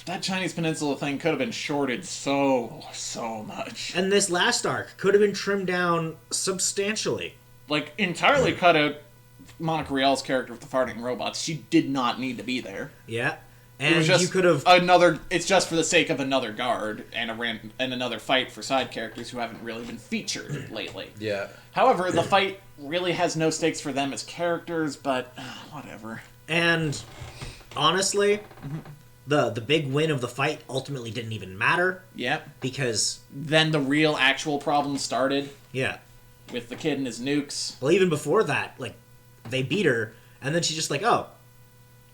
that Chinese peninsula thing could have been shorted so much. And this last arc could have been trimmed down substantially. Like, entirely cut out Monica Rial's character with the farting robots. She did not need to be there. Yeah. It And was just you could have... it's just for the sake of another guard and another fight for side characters who haven't really been featured lately. Yeah. However, the fight really has no stakes for them as characters, but whatever. And honestly, the big win of the fight ultimately didn't even matter. Yep. Because, Then the real actual problem started yeah. with the kid and his nukes. Well, even before that, like, they beat her, and then she's just like, oh,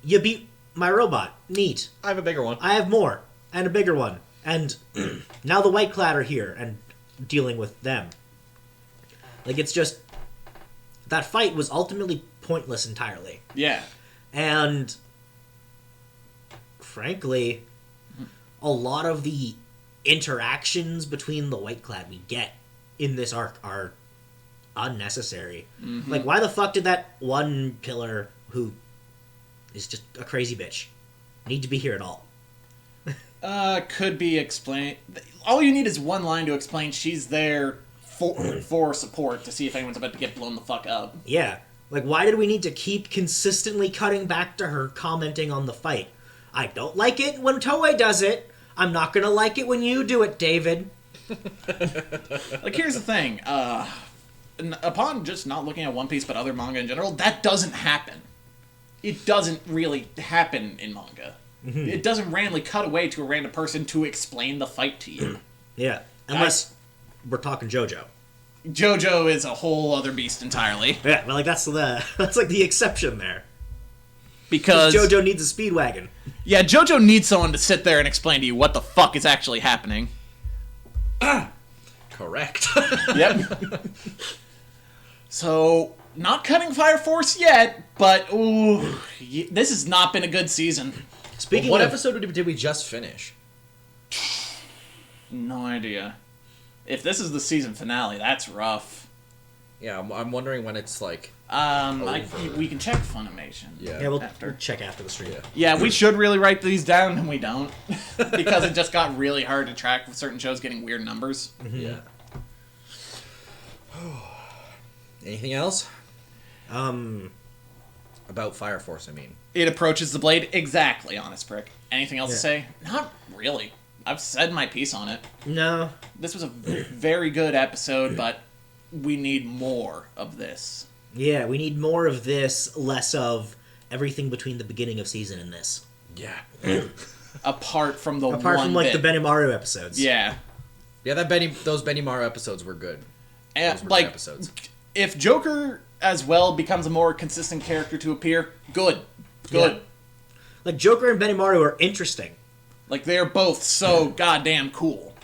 you beat my robot. Neat. I have a bigger one. I have more, and a bigger one. And now the White Clad are here, and dealing with them. Like, it's just... That fight was ultimately pointless entirely. Yeah. And... Frankly, a lot of the interactions between the White Clad we get in this arc are unnecessary. Mm-hmm. Like, why the fuck did that one pillar who is just a crazy bitch need to be here at all? Could be explained. All you need is one line to explain she's there for support to see if anyone's about to get blown the fuck up. Yeah. Like, why did we need to keep consistently cutting back to her commenting on the fight? I don't like it when Toei does it. I'm not gonna like it when you do it, David. Like, here's the thing. Upon just not looking at One Piece but other manga in general, that doesn't happen. It doesn't really happen in manga. Mm-hmm. It doesn't randomly cut away to a random person to explain the fight to you. Yeah. Unless we're talking JoJo. JoJo is a whole other beast entirely. Yeah, but like that's like the exception there. Because JoJo needs a speedwagon. Yeah, JoJo needs someone to sit there and explain to you what the fuck is actually happening. Correct. Yep. So, not cutting Fire Force yet, but ooh, this has not been a good season. Speaking What of episode did we just finish? No idea. If this is the season finale, that's rough. Yeah, I'm wondering when it's like... We can check Funimation. Yeah, we'll after. check after the stream. Yeah, we should really write these down, and we don't. Because it just got really hard to track with certain shows getting weird numbers. Mm-hmm. Yeah. Anything else? A About Fire Force, I mean. It approaches the blade exactly, honest prick. Anything else to Yeah. say? Not really. I've said my piece on it. No. This was a very good episode, but we need more of this. Yeah, we need more of this, less of everything between the beginning of season and this. Yeah. Apart from the Apart one from, like, bit. the Benimaru episodes. Yeah. Yeah, those Benimaru episodes were good. And, Those were like, good episodes. if Joker as well becomes a more consistent character to appear, good. Good. Yeah. Like, Joker and Benimaru are interesting. Like, they're both so goddamn cool.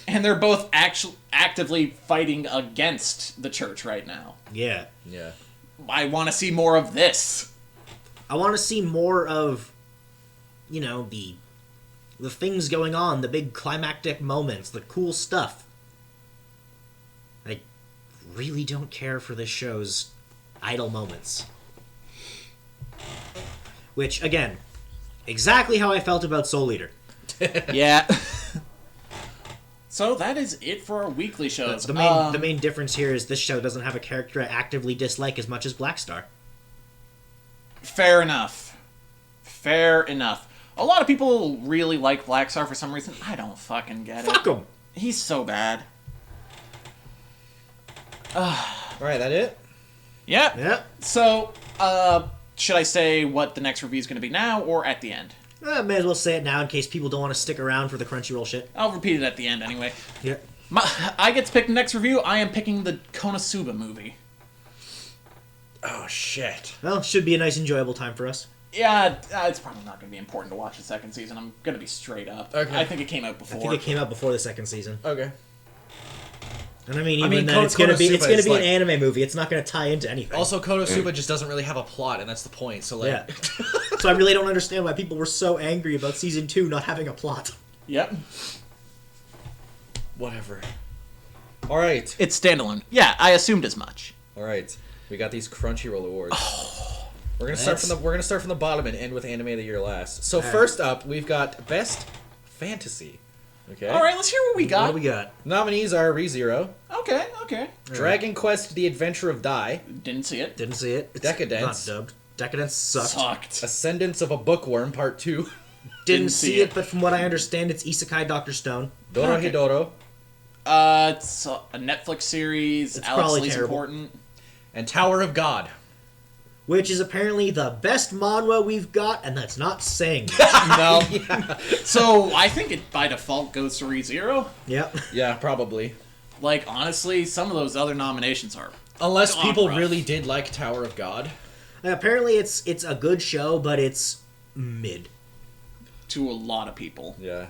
And they're both actively fighting against the church right now. Yeah. Yeah. I want to see more of this. I want to see more of, you know, the things going on, the big climactic moments, the cool stuff. I really don't care for this show's idle moments. Which, again, exactly how I felt about Soul Eater. Yeah. So that is it for our weekly shows. The main difference here is this show doesn't have a character I actively dislike as much as Black Star. Fair enough. Fair enough. A lot of people really like Black Star for some reason. I don't fucking get it. Fuck him! He's so bad. Alright, that it? Yeah. Yeah. So, should I say what the next review is going to be now or at the end? May as well say it now in case people don't want to stick around for the Crunchyroll shit. I'll repeat it at the end anyway. Yeah. I get to pick the next review. I am picking the Konosuba movie. Oh, shit. Well, should be a nice, enjoyable time for us. Yeah, it's probably not going to be important to watch the second season. I'm going to be straight up. Okay. I think it came out I before. think it came out before the second season. Okay. And I mean, I mean, then it's gonna be Konosuba is an like- anime movie. It's not gonna tie into anything. Also, Konosuba just doesn't really have a plot, and that's the point. So, like, yeah. So I really don't understand why people were so angry about season 2 not having a plot. Yep. whatever. All right, It's standalone. Yeah, I assumed as much. all right. We got these Crunchyroll awards. We're gonna start from the bottom and end with Anime of the Year last. So first up, we've got Best Fantasy. Okay. All right, let's hear what we What got. do we got? Nominees are ReZero, Okay. Dragon Quest: The Adventure of Dai, Didn't see it. Didn't see it. It's Decadence. Not dubbed. Decadence sucked. Sucked. Ascendance of a Bookworm Part 2, Didn't see it, but from what I understand, it's Isekai Dr. Stone. Dorohedoro, It's a Netflix series. It's Alex probably Lee's terrible. important. and Tower of God. Which is apparently the best manhwa we've got, and that's not saying much. No. So I think it by default goes to ReZero. Yep. Yeah, probably. Like honestly, some of those other nominations are Unless gone people rough. really did like Tower of God. Apparently it's a good show, but it's mid. to a lot of people. Yeah.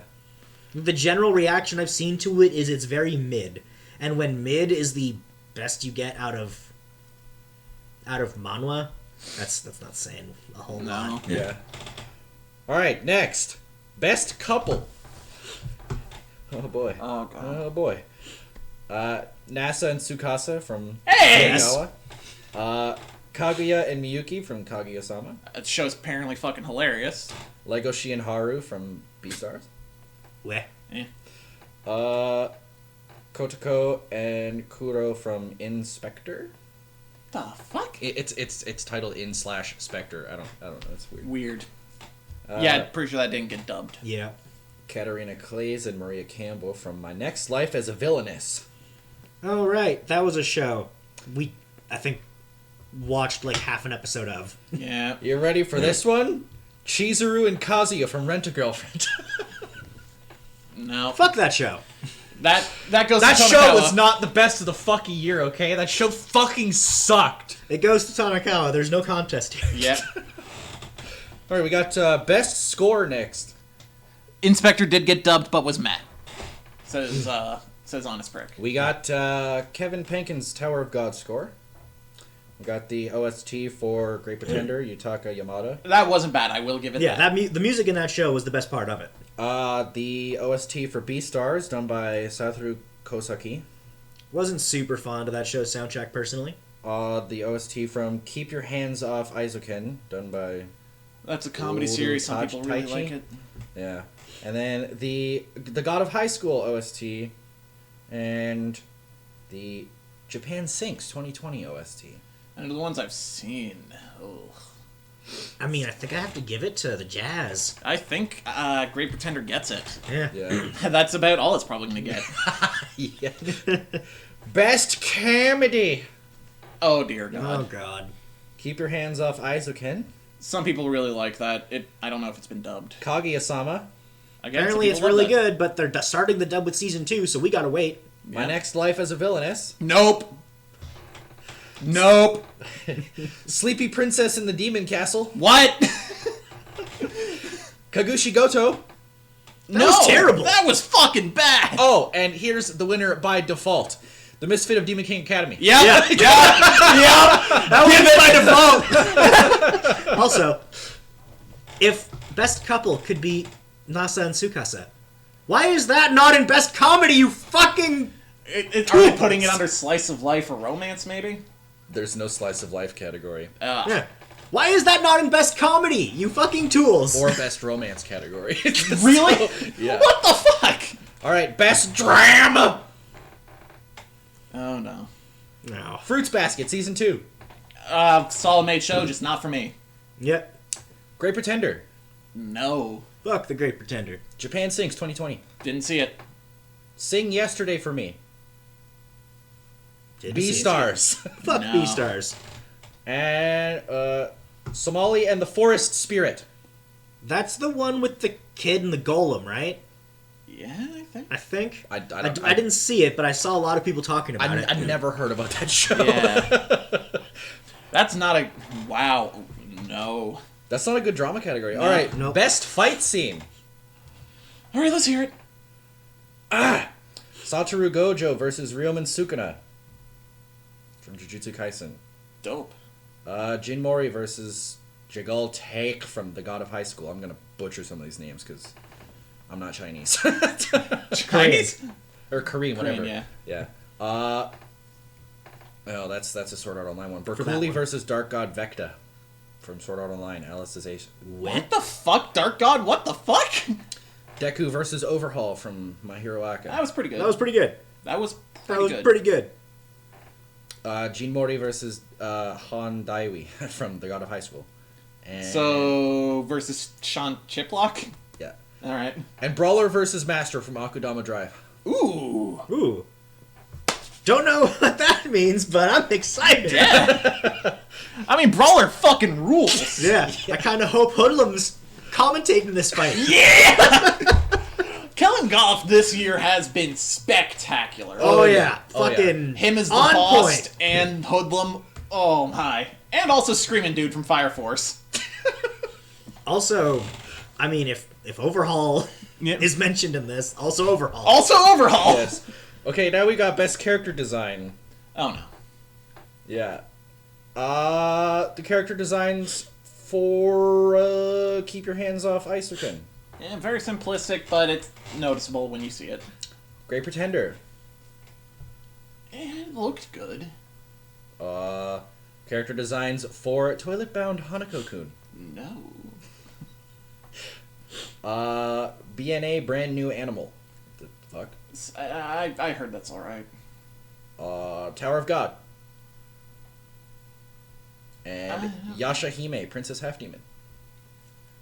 The general reaction I've seen to it is it's very mid. And when mid is the best you get out of manhwa, that's not saying a whole No. lot. Yeah. All right, next. Best couple. Oh boy. Oh god. Oh boy. Nasa and Tsukasa from Hey! Kagegawa. Kaguya and Miyuki from Kaguya-sama. That show's apparently fucking hilarious. Lego Shi and Haru from Beastars. Weh. Eh. Kotoko and Kuro from Inspector. The fuck? It's titled In/Spectre. I don't know. It's weird. Weird. Yeah, pretty sure that didn't get dubbed. Yeah. Katarina Clays and Maria Campbell from My Next Life as a Villainess. Oh, right. That was a show we, I think, watched like half an episode of. Yeah. You ready for this one? Chizuru and Kazuya from Rent-A-Girlfriend. No. Fuck that show. That goes That to show Tonikawa. was not the best of the fucking year, okay? That show fucking sucked. It goes to Tanakawa. There's no contest here. Yep. Alright, we got best score next. Inspector did get dubbed but was meh. Says Honest Prick. We got Kevin Penkin's Tower of God score. We got the OST for Great Pretender, Yutaka Yamada. That wasn't bad, I will give it Yeah, that. the music in that show was the best part of it. The OST for Beastars, done by Satoru Kosaki. Wasn't super fond of that show's soundtrack personally. The OST from Keep Your Hands Off Aizuken, done by... That's a comedy Ooh, series, some Taj people really Taichi? like it. Yeah. And then the God of High School OST, and the Japan Sinks 2020 OST. And the ones I've seen. Oh. I mean, I think I have to give it to the Jazz. I think Great Pretender gets it. Yeah. Yeah. That's about all it's probably going to get. Yeah. Best comedy. Oh, dear God. Oh, God. Keep Your Hands Off Aizuken. Some people really like that. I don't know if it's been dubbed. Kaguya-sama. I guess Apparently it's people love really that. good, but they're starting the dub with season 2, so we gotta wait. My Yeah. Next Life as a Villainess. Nope. Nope. Sleepy Princess in the Demon Castle. What? Kagushi Goto. No, was terrible. That was fucking bad. Oh, and here's the winner by default. The Misfit of Demon King Academy. Yep. Yeah. Yep. Yep. That was by default. Also, if Best Couple could be Nasa and Tsukasa, why is that not in Best Comedy, you fucking... Are they putting it under slice of life or romance, maybe? There's no slice of life category. Yeah. Why is that not in Best Comedy, you fucking tools? Or best romance category. Really? Yeah. What the fuck? Alright, best drama. Oh, no. No. Fruits Basket, Season 2. Solid made show, just not for me. Yep. Great Pretender. No. Fuck The Great Pretender. Japan Sings 2020. Didn't see it. Sing Yesterday for Me. Didn't see it. B-Stars. Fuck No. B-Stars. And, Somali and the Forest Spirit. That's the one with the kid and the golem, right? Yeah, I think. I think. I I didn't see it, but I saw a lot of people talking about it. I never heard about that show. Yeah. That's not a... Wow. No. That's not a good drama category. Alright, Nope. best fight scene. All right, let's hear it. Satoru Gojo versus Ryomen Sukuna from Jujutsu Kaisen. Dope. Jin Mori versus Jagal Taek from The God of High School. I'm gonna butcher some of these names because I'm not Chinese. Chinese? Or Korean, whatever. Korean, Yeah. Oh, that's a Sword Art Online one. that Berkuli one. versus Dark God Vecta from Sword Art Online. Alicization. What the fuck? Dark God? What the fuck? Deku versus Overhaul from My Hero Aka. That was pretty good. That was pretty good. That was That pretty was good. pretty good. Jin Mori versus Han Daiwi from The God of High School. And, So, versus Sean Chiplock? yeah. All right. And Brawler versus Master from Akudama Drive. Ooh. Ooh. Don't know what that means, but I'm excited. Yeah. I mean, Brawler fucking rules. Yeah. I kind of hope Hoodlum's commentating this fight. Yeah! Kellen Goff this year has been spectacular. Oh, yeah. Oh, yeah. Fucking Him as the on boss point. and Hoodlum. Oh my. And also Screaming Dude from Fire Force. Also, I mean, if Overhaul Yep. is mentioned in this, also Overhaul. Also Overhaul. Yes. Okay, now we got best character design. Oh no. Yeah. The character designs for Keep Your Hands Off Aizuken. Yeah, very simplistic, but it's noticeable when you see it. Great Pretender. It looked good. Character designs for Toilet Bound Hanako-kun. No. BNA Brand New Animal. The fuck? I heard that's alright. Tower of God. And Yasha Hime, Princess Half Demon.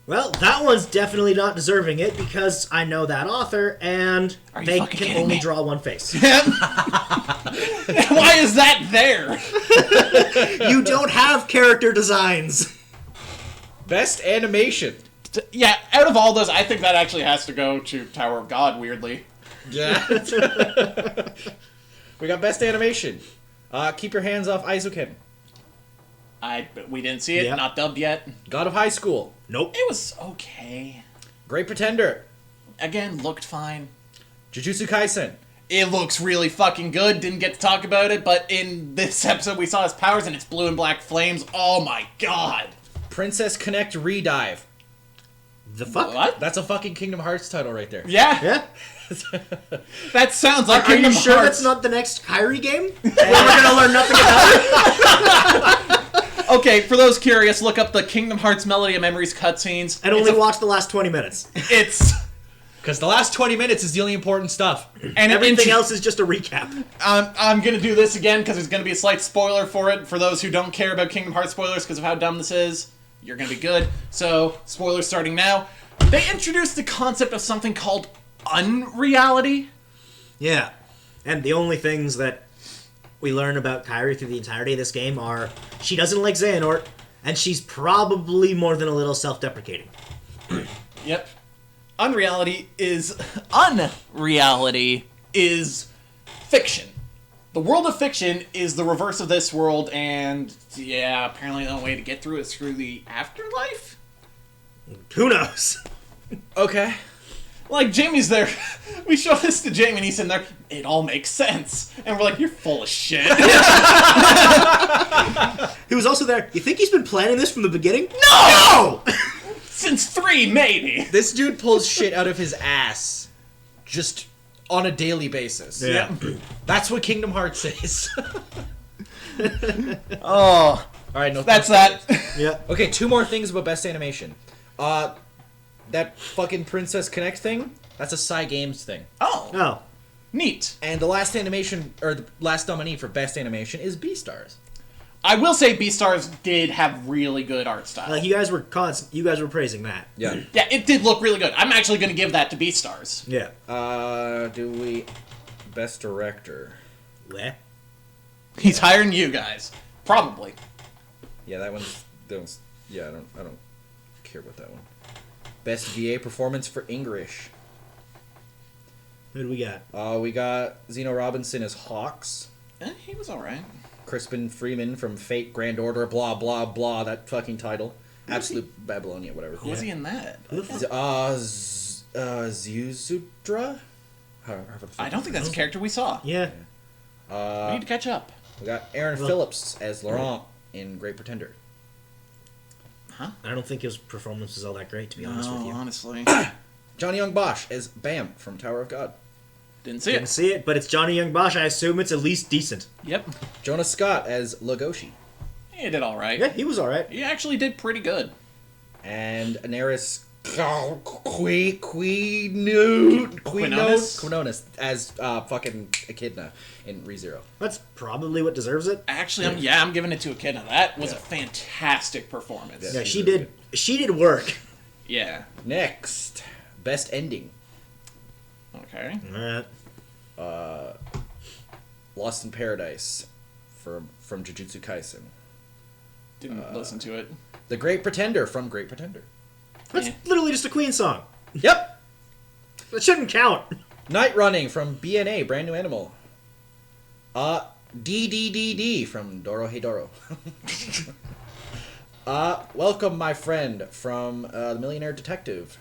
Well, that one's definitely not deserving it because I know that author and Are you they fucking can kidding only me? draw one face. Why is that there? You don't have character designs. Best animation. Yeah, out of all those, I think that actually has to go to Tower of God, weirdly. Yeah. We got best animation. Keep Your Hands Off Aizuken. We didn't see it, Yep. not dubbed yet. God of High School. Nope. It was okay. Great Pretender. Again, looked fine. Jujutsu Kaisen. It looks really fucking good. Didn't get to talk about it, but in this episode we saw his powers and it's blue and black flames. Oh my god. Princess Connect Redive. The fuck? What? That's a fucking Kingdom Hearts title right there. Yeah, Yeah? that sounds like Are you Kingdom sure Hearts. that's not the next Kyrie game? Where we're gonna learn nothing about it? Okay, for those curious, look up the Kingdom Hearts Melody of Memories cutscenes. And only watch the last 20 minutes. It's Because the last 20 minutes is the only important stuff. And Everything else is just a recap. I'm going to do this again because there's going to be a slight spoiler for it. For those who don't care about Kingdom Hearts spoilers because of how dumb this is, you're going to be good. So, spoilers starting now. They introduced the concept of something called unreality. Yeah. And the only things that we learn about Kairi through the entirety of this game are she doesn't like Xehanort, and she's probably more than a little self-deprecating. Yep. Unreality is fiction. The world of fiction is the reverse of this world, and yeah, apparently the only way to get through is through the afterlife? Who knows? Okay. Like, Jamie's there. We show this to Jamie, and he's in there. It all makes sense. And we're like, you're full of shit. He was also there. You think he's been planning this from the beginning? No! Since 3, maybe. This dude pulls shit out of his ass. Just on a daily basis. Yeah. That's what Kingdom Hearts is. Oh. Alright, no. That's that. Yeah. Okay, 2 more things about Best Animation. That fucking Princess Connect thing, that's a Psy Games thing. Oh. Oh. Neat. And the last animation, or the last nominee for Best Animation is Beastars. I will say Beastars did have really good art style. Like, you guys were praising that. Yeah. Yeah, it did look really good. I'm actually going to give that to Beastars. Yeah. Do we... Best Director. Where? He's hiring you guys. Probably. Yeah, that one's... Yeah, I don't care about that one. Best VA Performance for English. Who do we got? We got Zeno Robinson as Hawks. He was alright. Crispin Freeman from Fate Grand Order, blah, blah, blah, that fucking title. Absolute Babylonia, whatever. Who was he in that? Zyuzudra? I don't think that's a character we saw. Yeah. We need to catch up. We got Aaron Phillips as Laurent in Great Pretender. I don't think his performance was all that great, to be honest with you. Honestly. Johnny Young Bosch as Bam from Tower of God. Didn't see Didn't it. see it, but it's Johnny Young Bosch. I assume it's at least decent. Yep. Jonah Scott as Legoshi. He did alright. Yeah, he was alright. He actually did pretty good. And Anaris Quinones as fucking Echidna in ReZero. That's probably what deserves it. Actually, I'm giving it to Echidna. That was a fantastic performance. Yeah, she did work. Yeah. Next, Best Ending. Okay. Alright. Lost in Paradise from Jujutsu Kaisen. Didn't listen to it. The Great Pretender from Great Pretender. That's Yeah. literally just a Queen song. Yep. That shouldn't count. Night Running from BNA, Brand New Animal. DDDD from Doro Hey Doro. Welcome My Friend from The Millionaire Detective.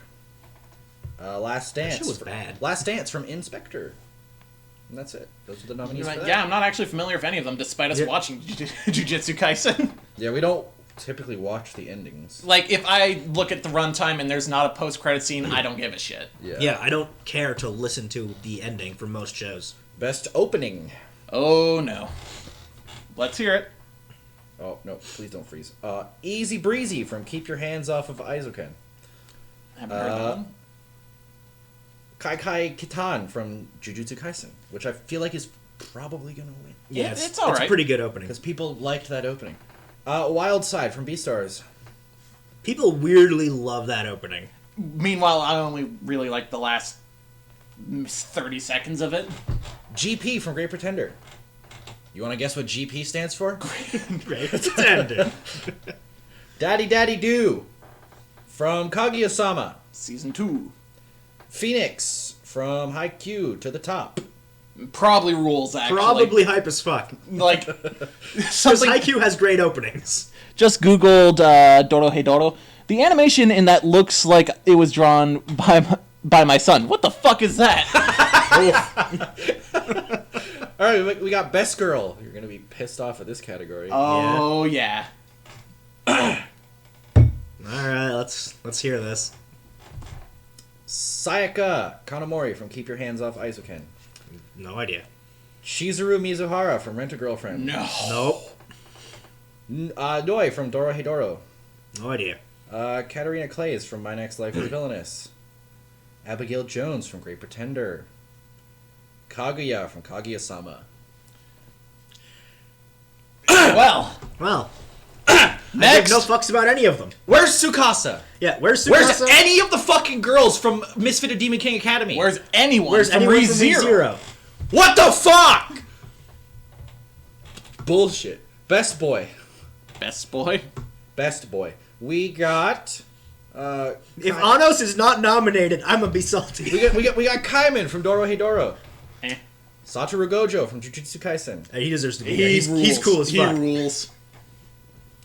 Last Dance. shit was bad. Last Dance from Inspector. And that's it. Those are the nominees for that. Yeah, I'm not actually familiar with any of them, despite us Yeah. watching Jujutsu Kaisen. Yeah, we don't typically watch the endings. Like, if I look at the runtime and there's not a post-credit scene, I don't give a shit. Yeah, I don't care to listen to the ending for most shows. Best Opening. Oh, no. Let's hear it. Oh, no, please don't freeze. Easy Breezy from Keep Your Hands Off of Aizoken. Haven't heard that one. Kai Kai Kitan from Jujutsu Kaisen, which I feel like is probably going to win. Yeah, It's it's alright. a pretty good opening. Because people liked that opening. Wild Side from Beastars. People weirdly love that opening. Meanwhile, I only really like the last 30 seconds of it. GP from Great Pretender. You want to guess what GP stands for? Great pretender. Daddy Daddy Do from Kaguya-sama. Season 2. Phoenix from Haikyuu to the Top. Probably rules, actually. Probably hype as fuck. Like, Because something... Haikyuu has great openings. Just googled Doro Hey Doro. The animation in that looks like it was drawn by my son. What the fuck is that? All right, we got Best Girl. You're going to be pissed off at this category. Oh, yeah. Alright, let's hear this. Sayaka Kanamori from Keep Your Hands Off Aizoken. No idea. Shizuru Mizuhara from Rent a Girlfriend. No. Nope. Doi from Doro Hidoro. No idea. Katarina Clays from My Next Life is Villainous. Abigail Jones from Great Pretender. Kaguya from Kaguya-sama. Well, Well, I next. give no fucks about any of them. Where's Tsukasa? Yeah, where's Tsukasa? Where's any of the fucking girls from Misfit of Demon King Academy? Where's anyone Where's from anyone from ReZero? ReZero? What the fuck? Bullshit. Best boy. Best boy. Best boy. We got. If Anos is not nominated, I'm gonna be salty. We got Kaiman from Doro Hedoro. Eh. Satoru Gojo from Jujutsu Kaisen. He deserves to be He there. rules. He's cool as fuck. He rules.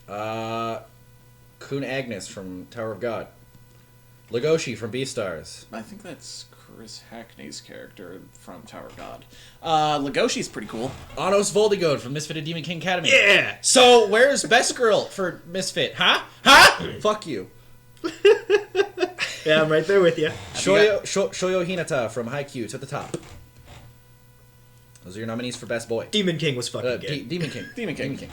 Kun Agnes from Tower of God. Legoshi from Beastars. I think that's Chris Hackney's character from Tower of God. Legoshi's pretty cool. Anos Voldigode from Misfit of Demon King Academy. Yeah. So where's Best Girl for Misfit? Huh? Huh? Fuck you. Yeah, I'm right there with you. Shoyo Hinata from Haikyuu to the top. Those are your nominees for Best Boy. Demon King was fucking good. Demon King. Demon King.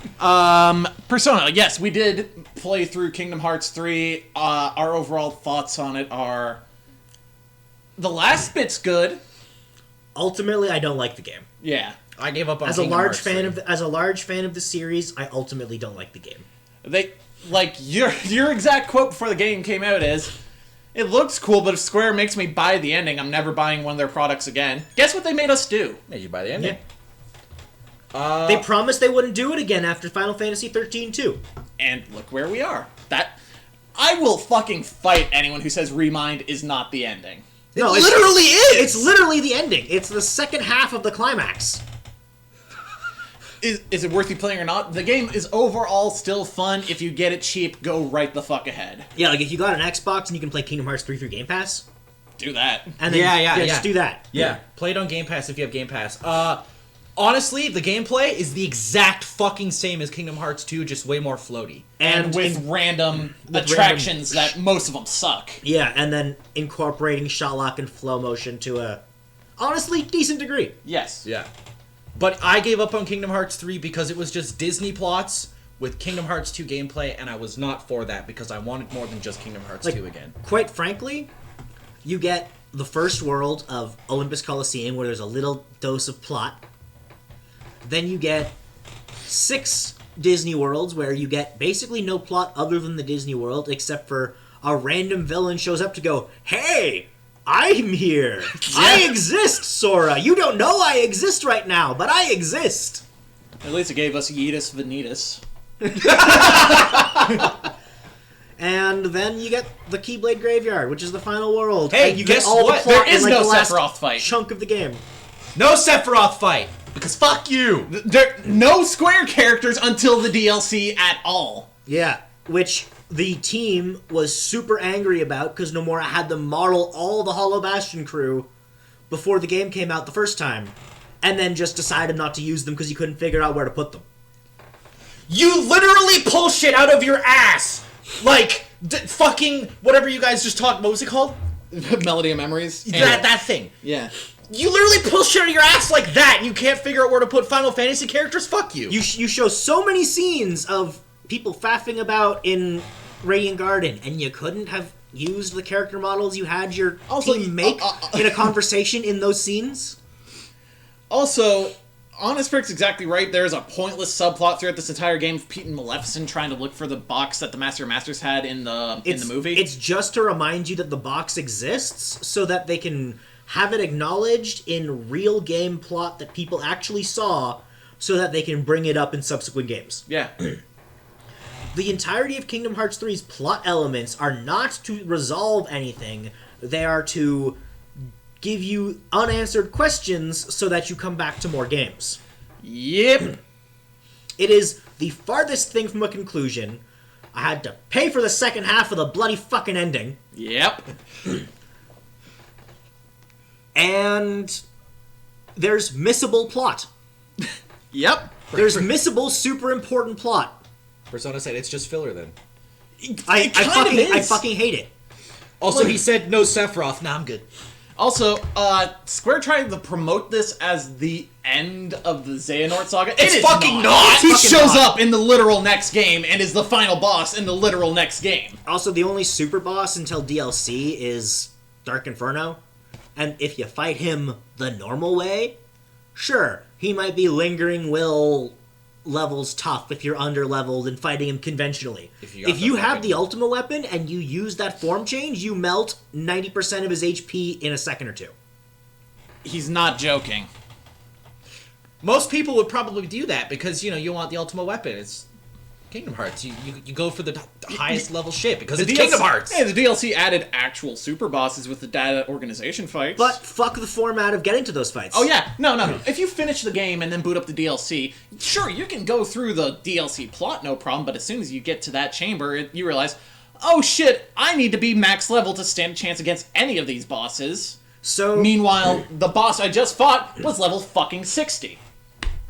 Persona. Yes, we did play through Kingdom Hearts 3. Our overall thoughts on it are... The last bit's good. Ultimately, I don't like the game. Yeah. I gave up on As a Kingdom large Hearts fan 3. of as a large fan of the series, I ultimately don't like the game. They... Like, your exact quote before the game came out is... It looks cool, but if Square makes me buy the ending, I'm never buying one of their products again. Guess what they made us do? Made you buy the ending. They promised they wouldn't do it again after Final Fantasy 13 too. And look where we are. I will fucking fight anyone who says Remind is not the ending. No, It literally is! It's literally the ending. It's the second half of the climax. Is it worth you playing or not? The game is overall still fun. If you get it cheap, go right the fuck ahead. Yeah, like if you got an Xbox and you can play Kingdom Hearts 3 through Game Pass, Do that. and then Yeah. just do that. Yeah. Play it on Game Pass if you have Game Pass. Honestly, the gameplay is the exact fucking same as Kingdom Hearts 2, just way more floaty. And with random attractions that most of them suck. Yeah, and then incorporating shot lock and flow motion to a honestly decent degree. Yes. Yeah. But I gave up on Kingdom Hearts 3 because it was just Disney plots with Kingdom Hearts 2 gameplay, and I was not for that because I wanted more than just Kingdom Hearts 2 again. Quite frankly, you get the first world of Olympus Coliseum where there's a little dose of plot. Then you get 6 Disney worlds where you get basically no plot other than the Disney world, except for a random villain shows up to go, "Hey, I'm here. I exist, Sora. You don't know I exist right now, but I exist." At least it gave us Yeetus Vanitas. And then you get the Keyblade Graveyard, which is the final world. Hey, and you guess get all what? the plot There is in, like, no the last Sephiroth fight. chunk of the game. No Sephiroth fight! Because fuck you! There no Square characters until the DLC at all. Yeah, which the team was super angry about because Nomura had them model all the Hollow Bastion crew before the game came out the first time, and then just decided not to use them because he couldn't figure out where to put them. You literally pull shit out of your ass! Like, fucking, whatever you guys just talked, what was it called? Melody of Memories. That thing. Yeah. You literally pull shit out of your ass like that and you can't figure out where to put Final Fantasy characters? Fuck you. You show so many scenes of people faffing about in Radiant Garden, and you couldn't have used the character models you had your Also, team make in a conversation in those scenes? Also, Honest Brick's exactly right. There's a pointless subplot throughout this entire game of Pete and Maleficent trying to look for the box that the Master of Masters had in the movie. It's just to remind you that the box exists so that they can have it acknowledged in real game plot that people actually saw so that they can bring it up in subsequent games. Yeah. The entirety of Kingdom Hearts 3's plot elements are not to resolve anything. They are to give you unanswered questions so that you come back to more games. Yep. It is the farthest thing from a conclusion. I had to pay for the second half of the bloody fucking ending. Yep. And there's missable plot. Yep. There's missable super important plot. Persona said it's just filler then. I fucking hate it. Also, he said no Sephiroth. Nah, I'm good. Also, Square tried to promote this as the end of the Xehanort saga. It's It is fucking not. He Fucking shows not. up in the literal next game and is the final boss in the literal next game. Also, the only super boss until DLC is Dark Inferno, and if you fight him the normal way, sure, he might be lingering will levels tough if you're under-leveled and fighting him conventionally. If If you you got the have fucking- the ultimate weapon and you use that form change, you melt 90% of his HP in a second or two. He's not joking. Most people would probably do that because, you want the ultimate weapon. It's Kingdom Hearts. You go for the highest level shit because it's Kingdom Hearts. Hey, the DLC added actual super bosses with the data organization fights. But fuck the format of getting to those fights. oh yeah, no. If you finish the game and then boot up the DLC, sure, you can go through the DLC plot, no problem. But as soon as you get to that chamber, you realize, oh shit, I need to be max level to stand a chance against any of these bosses. So, Meanwhile, the boss I just fought was level fucking 60.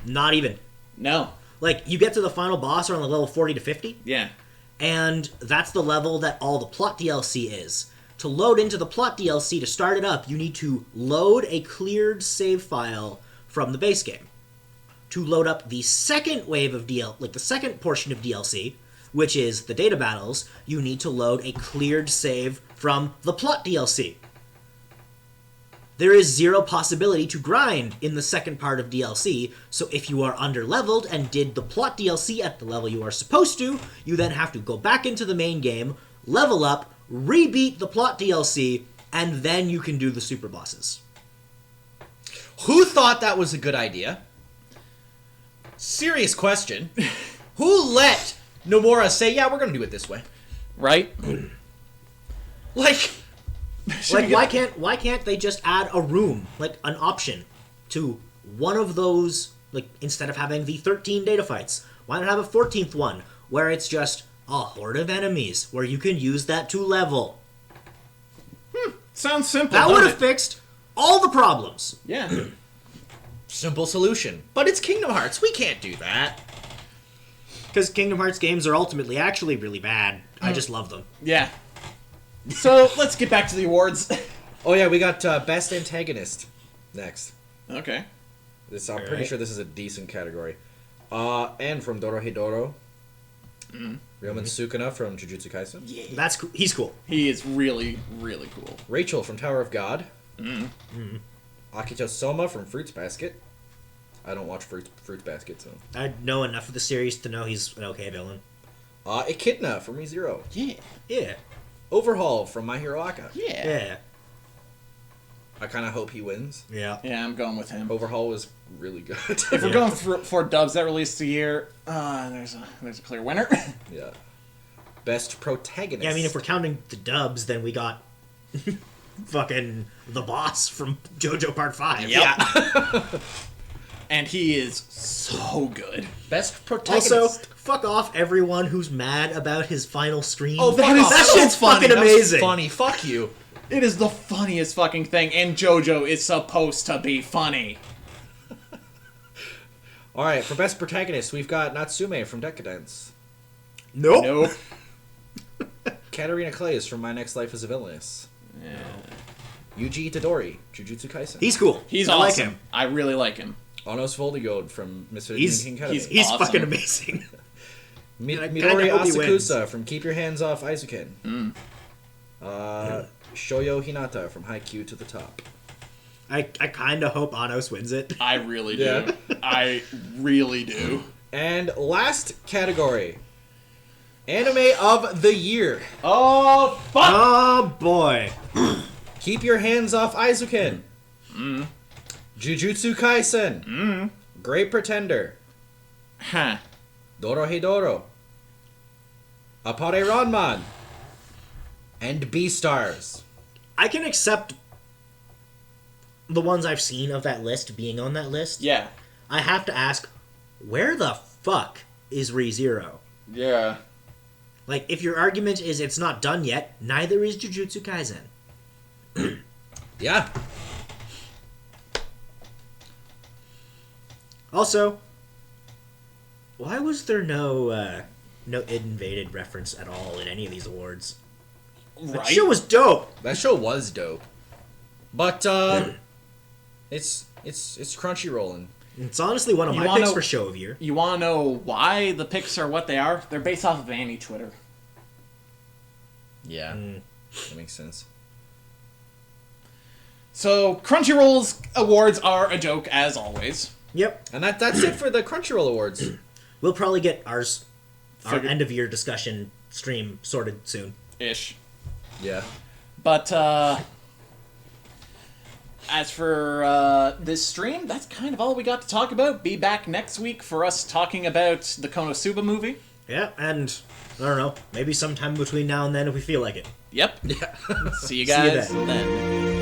not even. No. Like, you get to the final boss around the level 40 to 50, Yeah. and that's the level that all the plot DLC is. To load into the plot DLC, to start it up, you need to load a cleared save file from the base game. To load up the second wave of the second portion of DLC, which is the data battles, you need to load a cleared save from the plot DLC. There is zero possibility to grind in the second part of DLC, so if you are under-leveled and did the plot DLC at the level you are supposed to, you then have to go back into the main game, level up, rebeat the plot DLC, and then you can do the super bosses. Who thought that was a good idea? Serious question. Who let Nomura say, yeah, we're going to do it this way? Right? Like, Like, why can't they just add a room, like an option, to one of those, like, instead of having the 13 data fights, why not have a 14th one, where it's just a horde of enemies, where you can use that to level? Sounds simple. That would doesn't have fixed all the problems. it? Yeah. simple solution. But it's Kingdom Hearts. We can't do that. Because Kingdom Hearts games are ultimately actually really bad. I just love them. Yeah. So, let's get back to the awards. Oh, yeah, we got Best Antagonist next. Okay. I'm pretty Alright. sure this is a decent category. And from Dorohedoro. Ryomen Sukuna from Jujutsu Kaisen. He's cool. He is really, really cool. Rachel from Tower of God. Akito Soma from Fruits Basket. I don't watch Fruits Basket, so. I know enough of the series to know he's an okay villain. Echidna from ReZero. Yeah. Yeah. Overhaul from My Hero Aka. Yeah. Yeah. I kind of hope he wins. Yeah. Yeah, I'm going with him. Overhaul was really good. If we're going for dubs that released the year, there's a clear winner. Yeah. Best Protagonist. Yeah, I mean, if we're counting the dubs, then we got fucking the boss from JoJo Part 5. Yep. And he is so good. Best Protagonist. Also, fuck off everyone who's mad about his final stream. Oh, that is that so shit's funny. fucking That was amazing. funny. Fuck you. It is the funniest fucking thing, and JoJo is supposed to be funny. All right, for Best Protagonist, we've got Natsume from Decadence. Nope. Nope. Katarina Clays from My Next Life as a Villainess. Yuji Itadori, Jujutsu Kaisen. He's cool. He's I awesome. like him. I really like him. Onos Voldigod from Mr. He's King Academy. he's Awesome. fucking amazing. I kinda Midori hope he wins. Asakusa from Keep Your Hands Off Aizuken. Shoyo Hinata from Haikyuu to the Top. I kind of hope Anos wins it. I really do. Yeah. I really do. And last category, Anime of the Year. Oh, fuck! Oh boy. Keep Your Hands Off Aizuken. Jujutsu Kaisen. Great Pretender. Huh. Dorohedoro. Appare Ranman. And Beastars. I can accept the ones I've seen of that list being on that list. Yeah. I have to ask, where the fuck is ReZero? Yeah. Like, if your argument is it's not done yet, neither is Jujutsu Kaisen. Yeah. Also, why was there no It Invaded reference at all in any of these awards? That Right? shit was dope. That show was dope. But it's Crunchyroll and It's honestly one of You my wanna- picks for show of year. You want to know why the picks are what they are? They're based off of Annie Twitter. yeah, that makes sense. So Crunchyroll's awards are a joke as always. Yep. And that's it for the Crunchyroll Awards. We'll probably get our Figure- end of year discussion stream sorted soon. Ish. Yeah. But as for this stream, that's kind of all we got to talk about. Be back next week for us talking about the Konosuba movie. Yeah, and I don't know, maybe sometime between now and then if we feel like it. Yep. Yeah. See you See you guys then. then.